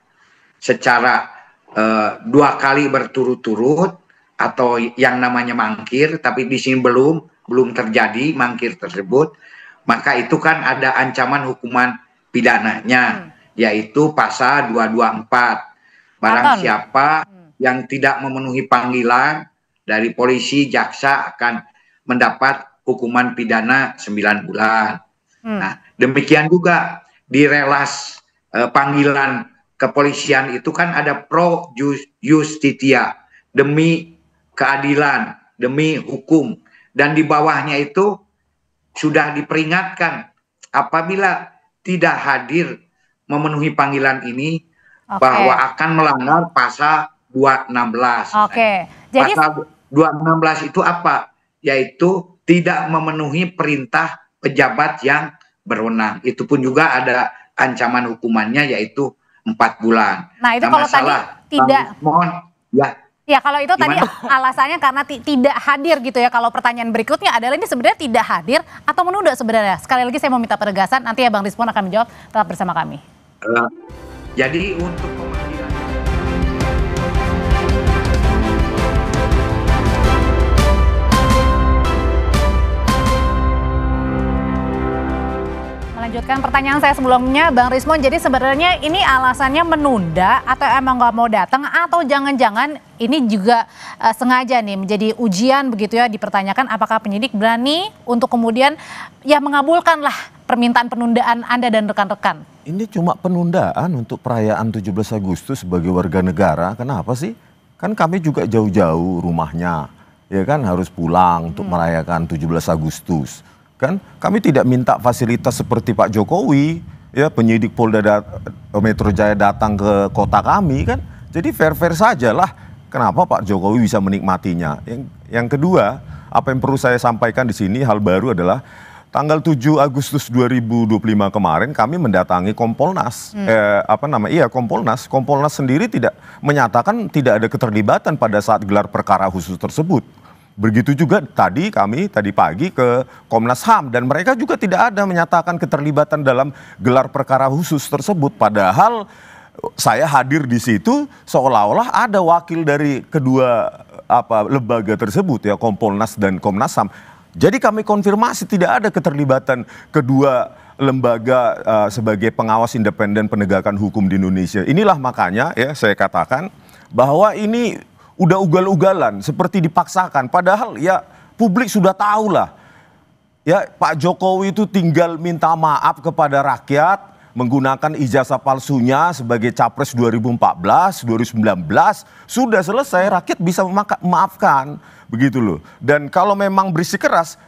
secara 2 kali berturut-turut, atau yang namanya mangkir, tapi di sini belum terjadi mangkir tersebut, maka itu kan ada ancaman hukuman pidananya, yaitu pasal 224. Barang siapa yang tidak memenuhi panggilan dari polisi, jaksa akan mendapat hukuman pidana 9 bulan. Nah, demikian juga di relas panggilan kepolisian itu kan ada pro justitia, demi keadilan, demi hukum, dan di bawahnya itu sudah diperingatkan apabila tidak hadir memenuhi panggilan ini bahwa akan melanggar pasal 216. Jadi pasal 216 itu apa? Yaitu tidak memenuhi perintah pejabat yang berwenang. Itu pun juga ada ancaman hukumannya yaitu 4 bulan. Nah, itu kalau tadi tidak ya, kalau itu gimana? Tadi alasannya karena tidak hadir gitu ya. Kalau pertanyaan berikutnya adalah ini sebenarnya tidak hadir atau menunda sebenarnya. Sekali lagi saya mau minta penegasan, nanti ya Bang Rizwan akan menjawab. Tetap bersama kami. Jadi untuk pemanggilan Melanjutkan pertanyaan saya sebelumnya, Bang Rismon, jadi sebenarnya ini alasannya menunda atau emang nggak mau datang atau jangan-jangan ini juga sengaja nih menjadi ujian begitu ya, dipertanyakan apakah penyidik berani untuk kemudian ya mengabulkan lah permintaan penundaan Anda dan rekan-rekan? Ini cuma penundaan untuk perayaan 17 Agustus sebagai warga negara. Kenapa sih? Kan kami juga jauh-jauh rumahnya, ya kan harus pulang untuk merayakan 17 Agustus. Kan kami tidak minta fasilitas seperti Pak Jokowi, ya penyidik Polda Metro Jaya datang ke kota kami kan. Jadi fair-fair saja lah. Kenapa Pak Jokowi bisa menikmatinya? Yang kedua, apa yang perlu saya sampaikan di sini hal baru adalah tanggal 7 Agustus 2025 kemarin kami mendatangi Kompolnas. Kompolnas. Kompolnas sendiri tidak menyatakan tidak ada keterlibatan pada saat gelar perkara khusus tersebut. Begitu juga tadi pagi ke Komnas HAM dan mereka juga tidak ada menyatakan keterlibatan dalam gelar perkara khusus tersebut. Padahal saya hadir di situ seolah-olah ada wakil dari kedua lembaga tersebut ya, Kompolnas dan Komnas HAM. Jadi kami konfirmasi tidak ada keterlibatan kedua lembaga sebagai pengawas independen penegakan hukum di Indonesia. Inilah makanya ya saya katakan bahwa ini udah ugal-ugalan, seperti dipaksakan. Padahal ya publik sudah tahu lah. Ya Pak Jokowi itu tinggal minta maaf kepada rakyat, menggunakan ijazah palsunya sebagai capres 2014, 2019. Sudah selesai, rakyat bisa memaafkan. Begitu loh. Dan kalau memang bersikeras,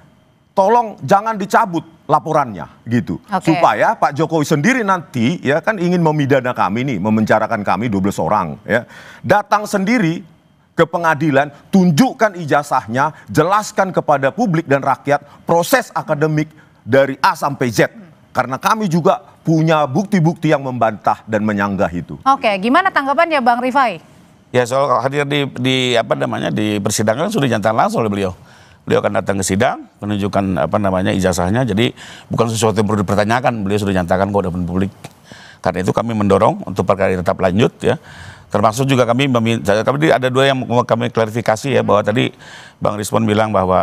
tolong jangan dicabut laporannya gitu. Supaya Pak Jokowi sendiri nanti ya kan ingin memidana kami nih, memenjarakan kami 12 orang ya. Datang sendiri ke pengadilan, tunjukkan ijazahnya, jelaskan kepada publik dan rakyat proses akademik dari A sampai Z. Karena kami juga punya bukti-bukti yang membantah dan menyanggah itu. Oke, gimana tanggapannya Bang Rifai? Ya soal hadir di persidangan sudah dinyatakan langsung oleh beliau. Beliau akan datang ke sidang, menunjukkan ijazahnya. Jadi bukan sesuatu yang perlu dipertanyakan, beliau sudah dinyatakan ke hadapan publik. Karena itu kami mendorong untuk perkara tetap lanjut ya. Termasuk juga kami meminta, ada dua yang mau kami klarifikasi ya, bahwa tadi Bang Rismon bilang bahwa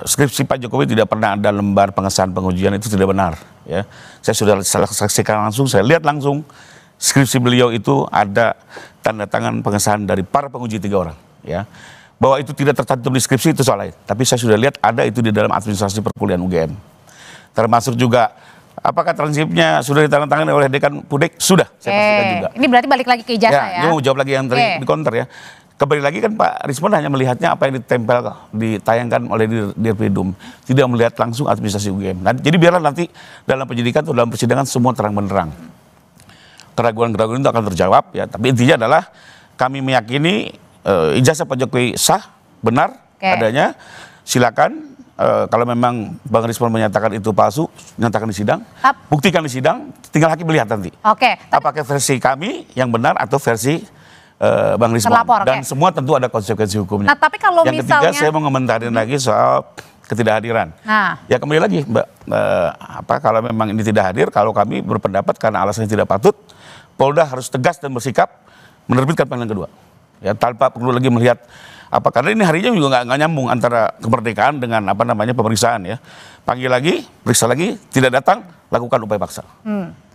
skripsi Pak Jokowi tidak pernah ada lembar pengesahan pengujian, itu tidak benar ya. Saya sudah saksikan langsung, saya lihat langsung skripsi beliau itu ada tanda tangan pengesahan dari para penguji 3 orang ya. Bahwa itu tidak tercantum di skripsi itu soal lain, tapi saya sudah lihat ada itu di dalam administrasi perkuliahan UGM. Termasuk juga apakah transkripnya sudah ditandatangani oleh Dekan Pudek? Sudah, saya pastikan juga. Ini berarti balik lagi ke ijazah ya? Ini mau jawab lagi yang tadi di counter ya. Kembali lagi kan Pak Rismon hanya melihatnya apa yang ditayangkan oleh Dirpidum, tidak melihat langsung administrasi UGM. Nah, jadi biarlah nanti dalam penyidikan atau dalam persidangan semua terang benderang. Keraguan-keraguan itu akan terjawab ya. Tapi intinya adalah kami meyakini ijazah Pak Jokowi sah, benar adanya. Silakan. Kalau memang Bang Rismon menyatakan itu palsu, nyatakan di sidang, buktikan di sidang, tinggal hakim melihat nanti. Apakah versi kami yang benar atau versi Bang Rismon. Dan semua tentu ada konsekuensi hukumnya. Nah, tapi kalau yang ketiga saya mau komentarin lagi soal ketidakhadiran. Ya kembali lagi Mbak, kalau memang ini tidak hadir, kalau kami berpendapat karena alasannya tidak patut, Polda harus tegas dan bersikap menerbitkan panggilan kedua. Ya tanpa perlu lagi melihat karena ini harinya juga nggak nyambung antara kemerdekaan dengan pemeriksaan ya. Panggil lagi, periksa lagi, tidak datang, lakukan upaya paksa.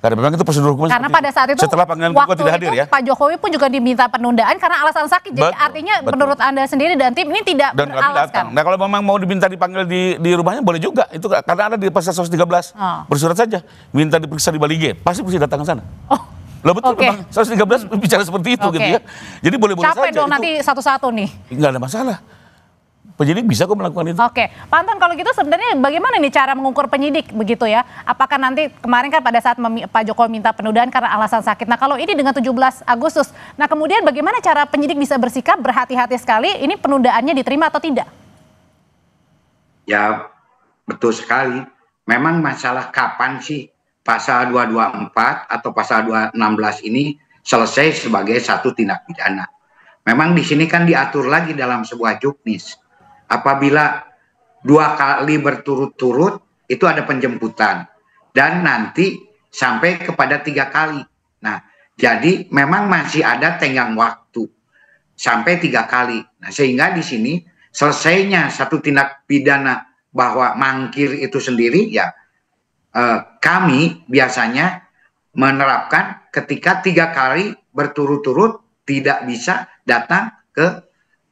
Karena memang itu prosedur hukum. Karena pada saat itu setelah panggilan kedua tidak hadir ya. Pak Jokowi pun juga diminta penundaan karena alasan sakit. Jadi artinya menurut Anda sendiri dan tim ini tidak beralaskan. Nah kalau memang mau diminta dipanggil di rumahnya boleh juga. Itu karena ada di pasal 113. Bersurat saja, minta diperiksa di Bali G, pasti datang ke sana. Loh betul, memang 113 bicara seperti itu gitu ya. Jadi boleh-boleh saja. Capek dong nanti satu-satu nih. Nggak ada masalah. Penyidik bisa kok melakukan itu. Pak Anton, kalau gitu sebenarnya bagaimana nih cara mengukur penyidik begitu ya? Apakah nanti kemarin kan pada saat Pak Jokowi minta penundaan karena alasan sakit. Nah kalau ini dengan 17 Agustus, nah kemudian bagaimana cara penyidik bisa bersikap berhati-hati sekali ini penundaannya diterima atau tidak? Ya betul sekali. Memang masalah kapan sih pasal 224 atau pasal 216 ini selesai sebagai satu tindak pidana. Memang di sini kan diatur lagi dalam sebuah juknis. Apabila 2 kali berturut-turut itu ada penjemputan dan nanti sampai kepada 3 kali. Nah, jadi memang masih ada tenggang waktu sampai 3 kali. Nah, sehingga di sini selesainya satu tindak pidana bahwa mangkir itu sendiri ya kami biasanya menerapkan ketika 3 kali berturut-turut tidak bisa datang ke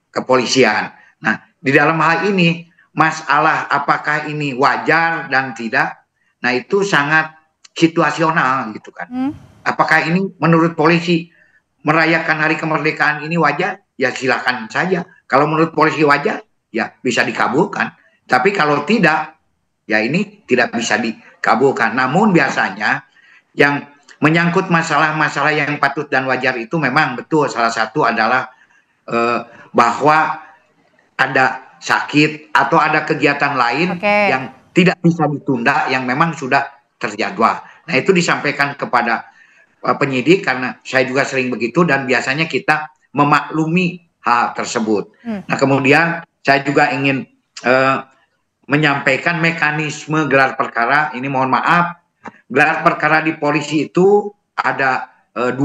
kepolisian. Nah, di dalam hal ini masalah apakah ini wajar dan tidak, nah itu sangat situasional gitu kan. Apakah ini menurut polisi merayakan hari kemerdekaan ini wajar? Ya silakan saja. Kalau menurut polisi wajar, ya bisa dikabulkan. Tapi kalau tidak, ya ini tidak bisa dikabulkan. Namun biasanya yang menyangkut masalah-masalah yang patut dan wajar itu memang betul. Salah satu adalah bahwa ada sakit atau ada kegiatan lain yang tidak bisa ditunda, yang memang sudah terjadwal. Nah itu disampaikan kepada penyidik karena saya juga sering begitu dan biasanya kita memaklumi hal tersebut. Nah kemudian saya juga ingin menyampaikan mekanisme gelar perkara. Ini mohon maaf, gelar perkara di polisi itu ada 2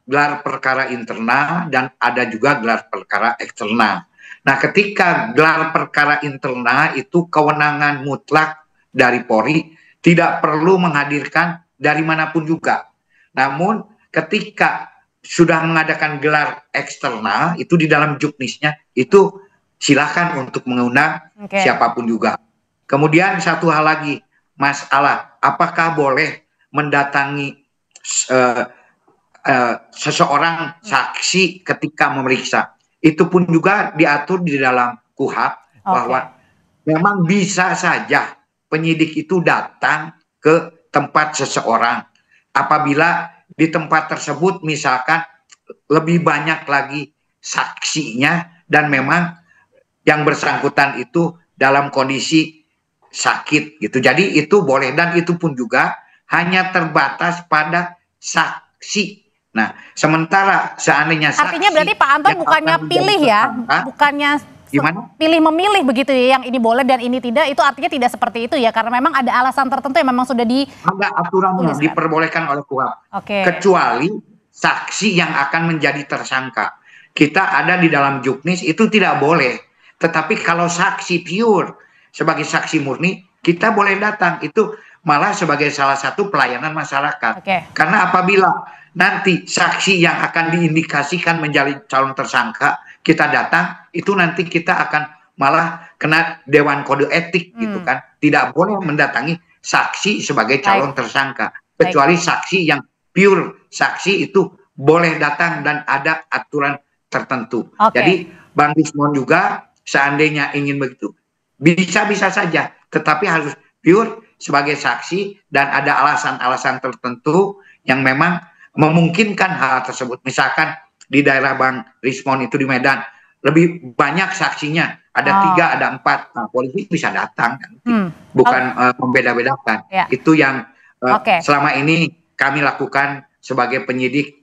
gelar perkara internal dan ada juga gelar perkara eksternal. Nah ketika gelar perkara internal itu kewenangan mutlak dari Polri, tidak perlu menghadirkan dari manapun juga. Namun ketika sudah mengadakan gelar eksternal itu di dalam juknisnya itu silakan untuk mengundang siapapun juga. Kemudian satu hal lagi, masalah apakah boleh mendatangi seseorang saksi ketika memeriksa. Itu pun juga diatur di dalam KUHP bahwa memang bisa saja penyidik itu datang ke tempat seseorang apabila di tempat tersebut misalkan lebih banyak lagi saksinya dan memang yang bersangkutan itu dalam kondisi sakit gitu. Jadi itu boleh dan itu pun juga hanya terbatas pada saksi. Nah, sementara seandainya saksi, artinya berarti Pak Anton bukannya pilih ya, bukannya pilih memilih begitu ya, yang ini boleh dan ini tidak, itu artinya tidak seperti itu ya, karena memang ada alasan tertentu yang memang sudah ada aturannya diperbolehkan oleh KUHP. Kecuali saksi yang akan menjadi tersangka. Kita ada di dalam juknis itu tidak boleh. Tetapi kalau saksi pure sebagai saksi murni, kita boleh datang. Itu malah sebagai salah satu pelayanan masyarakat. Karena apabila nanti saksi yang akan diindikasikan menjadi calon tersangka kita datang, itu nanti kita akan malah kena Dewan Kode Etik gitu kan. Tidak boleh mendatangi saksi sebagai calon tersangka. Kecuali saksi yang pure saksi itu boleh datang dan ada aturan tertentu. Jadi Bang Rismon juga seandainya ingin begitu, bisa-bisa saja. Tetapi harus pure sebagai saksi dan ada alasan-alasan tertentu yang memang memungkinkan hal tersebut. Misalkan di daerah Bang Rismon itu di Medan lebih banyak saksinya, ada 3, ada 4. Nah, polisi bisa datang, bukan membeda-bedakan. Itu yang selama ini kami lakukan sebagai penyidik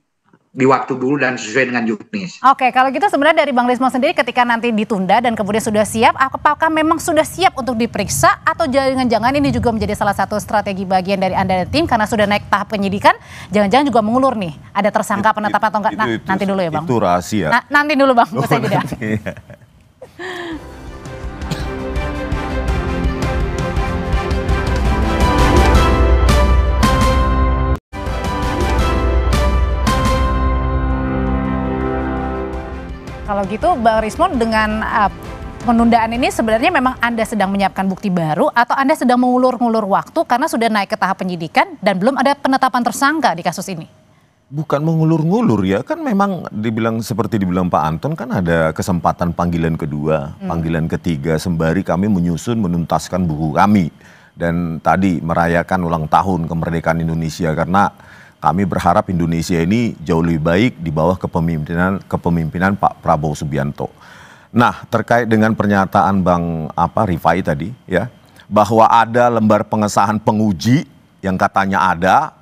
di waktu dulu dan sesuai dengan juknis. Kalau gitu sebenarnya dari Bang Rismon sendiri ketika nanti ditunda dan kemudian sudah siap, apakah memang sudah siap untuk diperiksa atau jangan-jangan ini juga menjadi salah satu strategi bagian dari Anda dan tim karena sudah naik tahap penyidikan, jangan-jangan juga mengulur nih, ada tersangka penetapan atau enggak? Nanti dulu ya Bang. Itu rahasia. Nanti dulu Bang, usai jeda. Kalau gitu Bang Rismon dengan penundaan ini sebenarnya memang Anda sedang menyiapkan bukti baru atau Anda sedang mengulur-ngulur waktu karena sudah naik ke tahap penyidikan dan belum ada penetapan tersangka di kasus ini? Bukan mengulur-ngulur ya, kan memang dibilang seperti dibilang Pak Anton kan ada kesempatan panggilan kedua, panggilan ketiga sembari kami menyusun menuntaskan buku kami. Dan tadi merayakan ulang tahun kemerdekaan Indonesia karena kami berharap Indonesia ini jauh lebih baik di bawah kepemimpinan Pak Prabowo Subianto. Nah, terkait dengan pernyataan Bang Rifai tadi ya, bahwa ada lembar pengesahan penguji yang katanya ada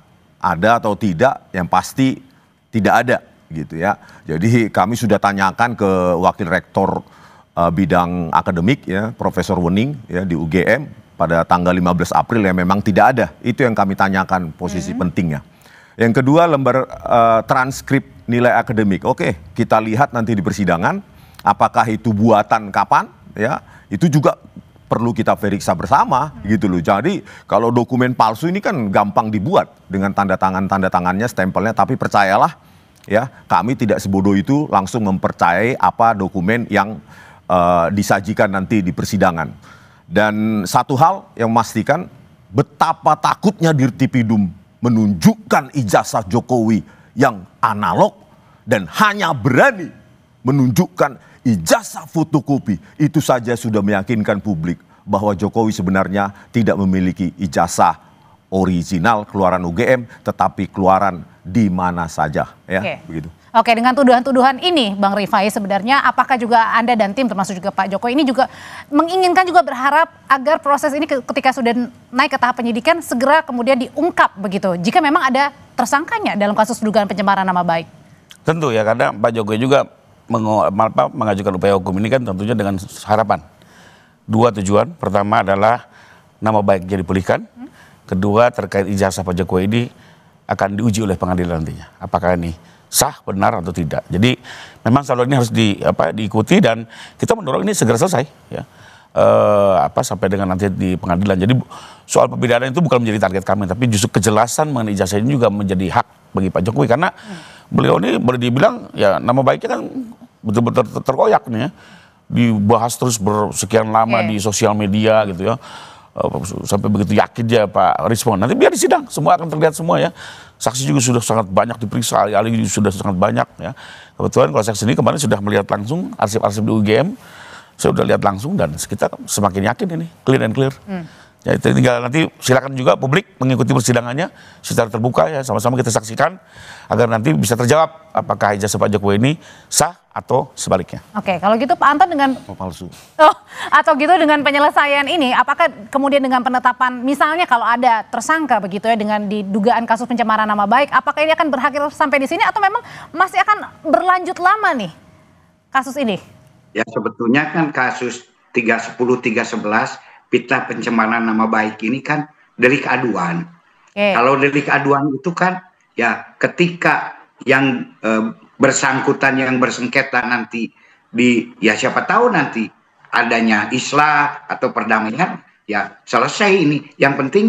atau tidak, yang pasti tidak ada gitu ya. Jadi kami sudah tanyakan ke Wakil Rektor bidang akademik ya, Profesor Wening ya di UGM pada tanggal 15 April yang memang tidak ada. Itu yang kami tanyakan posisi pentingnya. Yang kedua lembar transkrip nilai akademik. Oke, kita lihat nanti di persidangan apakah itu buatan kapan ya. Itu juga perlu kita periksa bersama gitu loh. Jadi kalau dokumen palsu ini kan gampang dibuat dengan tanda tangannya, stempelnya, tapi percayalah ya, kami tidak sebodoh itu langsung mempercayai apa dokumen yang disajikan nanti di persidangan. Dan satu hal yang memastikan, betapa takutnya Dirtipidum menunjukkan ijazah Jokowi yang analog dan hanya berani menunjukkan ijazah fotokopi. Itu saja sudah meyakinkan publik bahwa Jokowi sebenarnya tidak memiliki ijazah original keluaran UGM, tetapi keluaran di mana saja, ya. Begitu. Oke, dengan tuduhan-tuduhan ini, Bang Rifai, sebenarnya apakah juga Anda dan tim, termasuk juga Pak Jokowi, ini juga menginginkan juga berharap agar proses ini ketika sudah naik ke tahap penyidikan segera kemudian diungkap begitu, jika memang ada tersangkanya dalam kasus dugaan pencemaran nama baik? Tentu ya, karena Pak Jokowi juga mengajukan upaya hukum ini kan tentunya dengan harapan. Dua tujuan, pertama adalah nama baiknya dipulihkan, kedua terkait ijazah Pak Jokowi ini akan diuji oleh pengadilan nantinya. Apakah ini sah, benar atau tidak. Jadi memang selalu ini harus diikuti dan kita mendorong ini segera selesai ya. Sampai dengan nanti di pengadilan. Jadi soal pembidanaan itu bukan menjadi target kami, tapi justru kejelasan mengenai ijazah ini juga menjadi hak bagi Pak Jokowi, karena beliau ini boleh dibilang ya nama baiknya kan betul-betul terkoyak nih ya. Dibahas terus bersekian lama di sosial media gitu ya. Sampai begitu yakin dia Pak Rismon. Nanti biar di sidang semua akan terlihat semua ya. Saksi juga sudah sangat banyak diperiksa, ahli-ahli sudah sangat banyak ya. Kebetulan kalau saya sendiri kemarin sudah melihat langsung arsip-arsip di UGM, saya sudah lihat langsung dan kita semakin yakin ini clear and clear. Ya, tinggal nanti silakan juga publik mengikuti persidangannya secara terbuka ya, sama-sama kita saksikan agar nanti bisa terjawab apakah ijazah Pak Jokowi ini sah atau sebaliknya. Oke, kalau gitu Pak Anton dengan palsu. Atau gitu dengan penyelesaian ini, apakah kemudian dengan penetapan misalnya kalau ada tersangka begitu ya dengan didugaan kasus pencemaran nama baik, apakah ini akan berakhir sampai di sini atau memang masih akan berlanjut lama nih kasus ini? Ya sebetulnya kan kasus 310, 311 fitnah pencemaran nama baik ini kan delik aduan. Kalau delik aduan itu kan ya ketika yang bersangkutan yang bersengketa nanti ya siapa tahu nanti adanya islah atau perdamaian ya selesai ini. Yang penting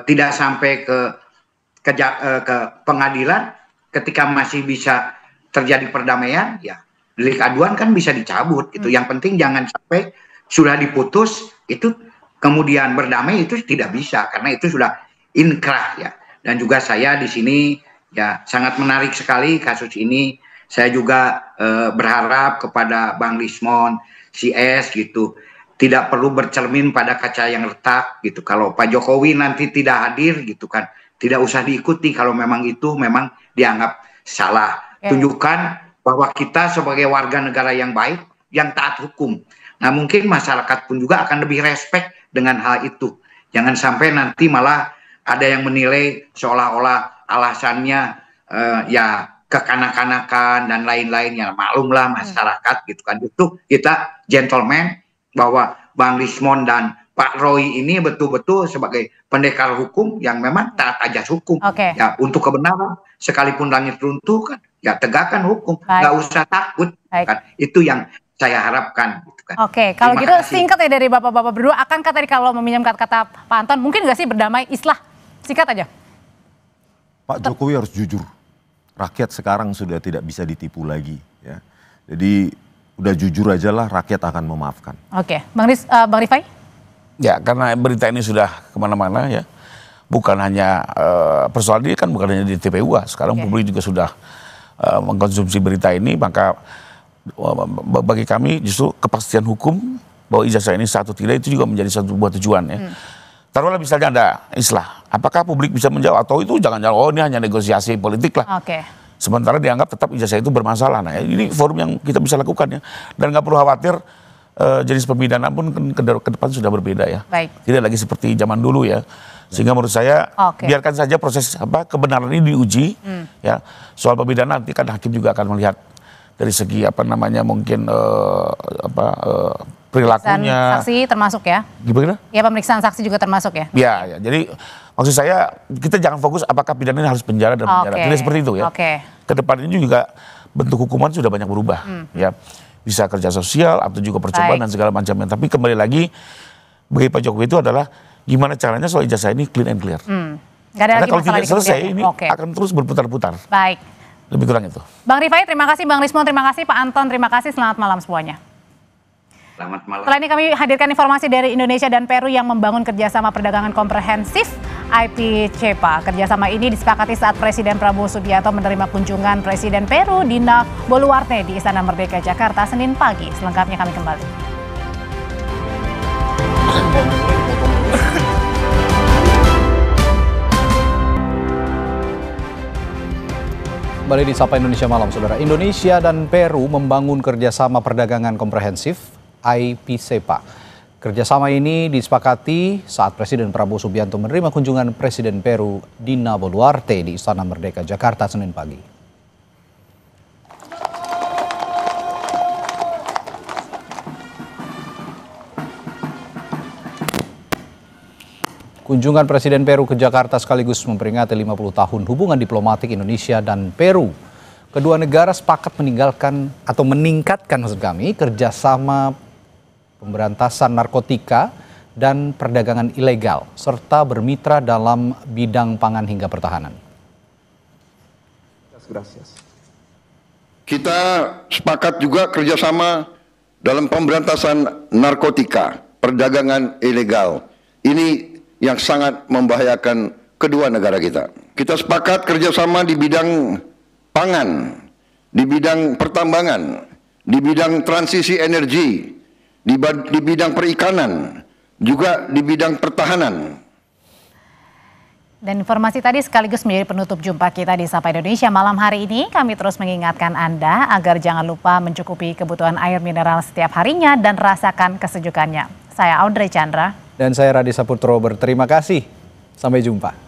tidak sampai ke pengadilan, ketika masih bisa terjadi perdamaian ya delik aduan kan bisa dicabut gitu. Yang penting jangan sampai sudah diputus itu kemudian berdamai, itu tidak bisa karena itu sudah inkrah ya. Dan juga saya di sini ya sangat menarik sekali kasus ini. Saya juga berharap kepada Bang Rismon, CS gitu, tidak perlu bercermin pada kaca yang retak gitu. Kalau Pak Jokowi nanti tidak hadir gitu kan, tidak usah diikuti kalau memang itu memang dianggap salah. Tunjukkan bahwa kita sebagai warga negara yang baik, yang taat hukum. Nah mungkin masyarakat pun juga akan lebih respect dengan hal itu. Jangan sampai nanti malah ada yang menilai seolah-olah alasannya ya kekanak-kanakan dan lain-lainnya. Maklumlah masyarakat gitu kan. Itu kita gentleman bahwa Bang Rismon dan Pak Roy ini betul-betul sebagai pendekar hukum yang memang taat ajas hukum. Ya untuk kebenaran sekalipun langit runtuh kan ya tegakkan hukum. Nggak usah takut kan. Itu yang saya harapkan. Oke, kalau gitu singkat ya dari bapak-bapak berdua, akankah tadi kalau meminjam kata Pak Anton, mungkin nggak sih berdamai islah? Singkat aja. Pak Jokowi harus jujur. Rakyat sekarang sudah tidak bisa ditipu lagi. Ya. Jadi udah jujur aja lah, rakyat akan memaafkan. Oke, Bang Rifai? Ya, karena berita ini sudah kemana-mana ya. Bukan hanya persoalan ini kan bukan hanya di TPUA. Sekarang publik juga sudah mengkonsumsi berita ini, maka bagi kami justru kepastian hukum bahwa ijazah ini sah atau tidak itu juga menjadi satu buah tujuan ya. Taruhlah misalnya ada islah, apakah publik bisa menjawab atau itu jangan-jangan oh ini hanya negosiasi politik lah. Sementara dianggap tetap ijazah itu bermasalah. Nah ini forum yang kita bisa lakukan ya, dan nggak perlu khawatir jenis pemidanaan pun ke depan sudah berbeda ya. Tidak lagi seperti zaman dulu ya. Sehingga menurut saya biarkan saja proses kebenaran ini diuji ya. Soal pemidanaan nanti kan hakim juga akan melihat dari segi mungkin perilakunya. Saksi termasuk ya? Gimana? Ya pemeriksaan saksi juga termasuk ya? Ya, jadi maksud saya kita jangan fokus apakah pidana ini harus penjara dan penjara. Tidak seperti itu ya. Kedepan ini juga bentuk hukuman sudah banyak berubah ya. Bisa kerja sosial atau juga percobaan dan segala macamnya. Tapi kembali lagi bagi Pak Jokowi itu adalah gimana caranya soal ijazah ini clean and clear. Nggak ada Karena lagi kalau masalah tidak selesai di ini kemudian. akan terus berputar-putar. Baik. Lebih kurang itu. Bang Rifai, terima kasih. Bang Rismon, terima kasih. Pak Anton, terima kasih. Selamat malam semuanya. Selamat malam. Setelah ini kami hadirkan informasi dari Indonesia dan Peru yang membangun kerjasama perdagangan komprehensif IPCEPA. Kerjasama ini disepakati saat Presiden Prabowo Subianto menerima kunjungan Presiden Peru Dina Boluarte di Istana Merdeka Jakarta Senin pagi. Selengkapnya kami kembali. Kembali di Sapa Indonesia Malam, Saudara. Indonesia dan Peru membangun kerjasama perdagangan komprehensif IPCEPA. Kerjasama ini disepakati saat Presiden Prabowo Subianto menerima kunjungan Presiden Peru Dina Boluarte di Istana Merdeka Jakarta Senin pagi. Kunjungan Presiden Peru ke Jakarta sekaligus memperingati 50 tahun hubungan diplomatik Indonesia dan Peru. Kedua negara sepakat meningkatkan kerjasama pemberantasan narkotika dan perdagangan ilegal, serta bermitra dalam bidang pangan hingga pertahanan. Kita sepakat juga kerjasama dalam pemberantasan narkotika, perdagangan ilegal. Ini yang sangat membahayakan kedua negara kita. Kita sepakat kerjasama di bidang pangan, di bidang pertambangan, di bidang transisi energi, di bidang perikanan, juga di bidang pertahanan. Dan informasi tadi sekaligus menjadi penutup jumpa kita di Sapa Indonesia malam hari ini. Kami terus mengingatkan Anda agar jangan lupa mencukupi kebutuhan air mineral setiap harinya dan rasakan kesejukannya. Saya Audrey Chandra. Dan saya Radi Saputro berterima kasih. Sampai jumpa.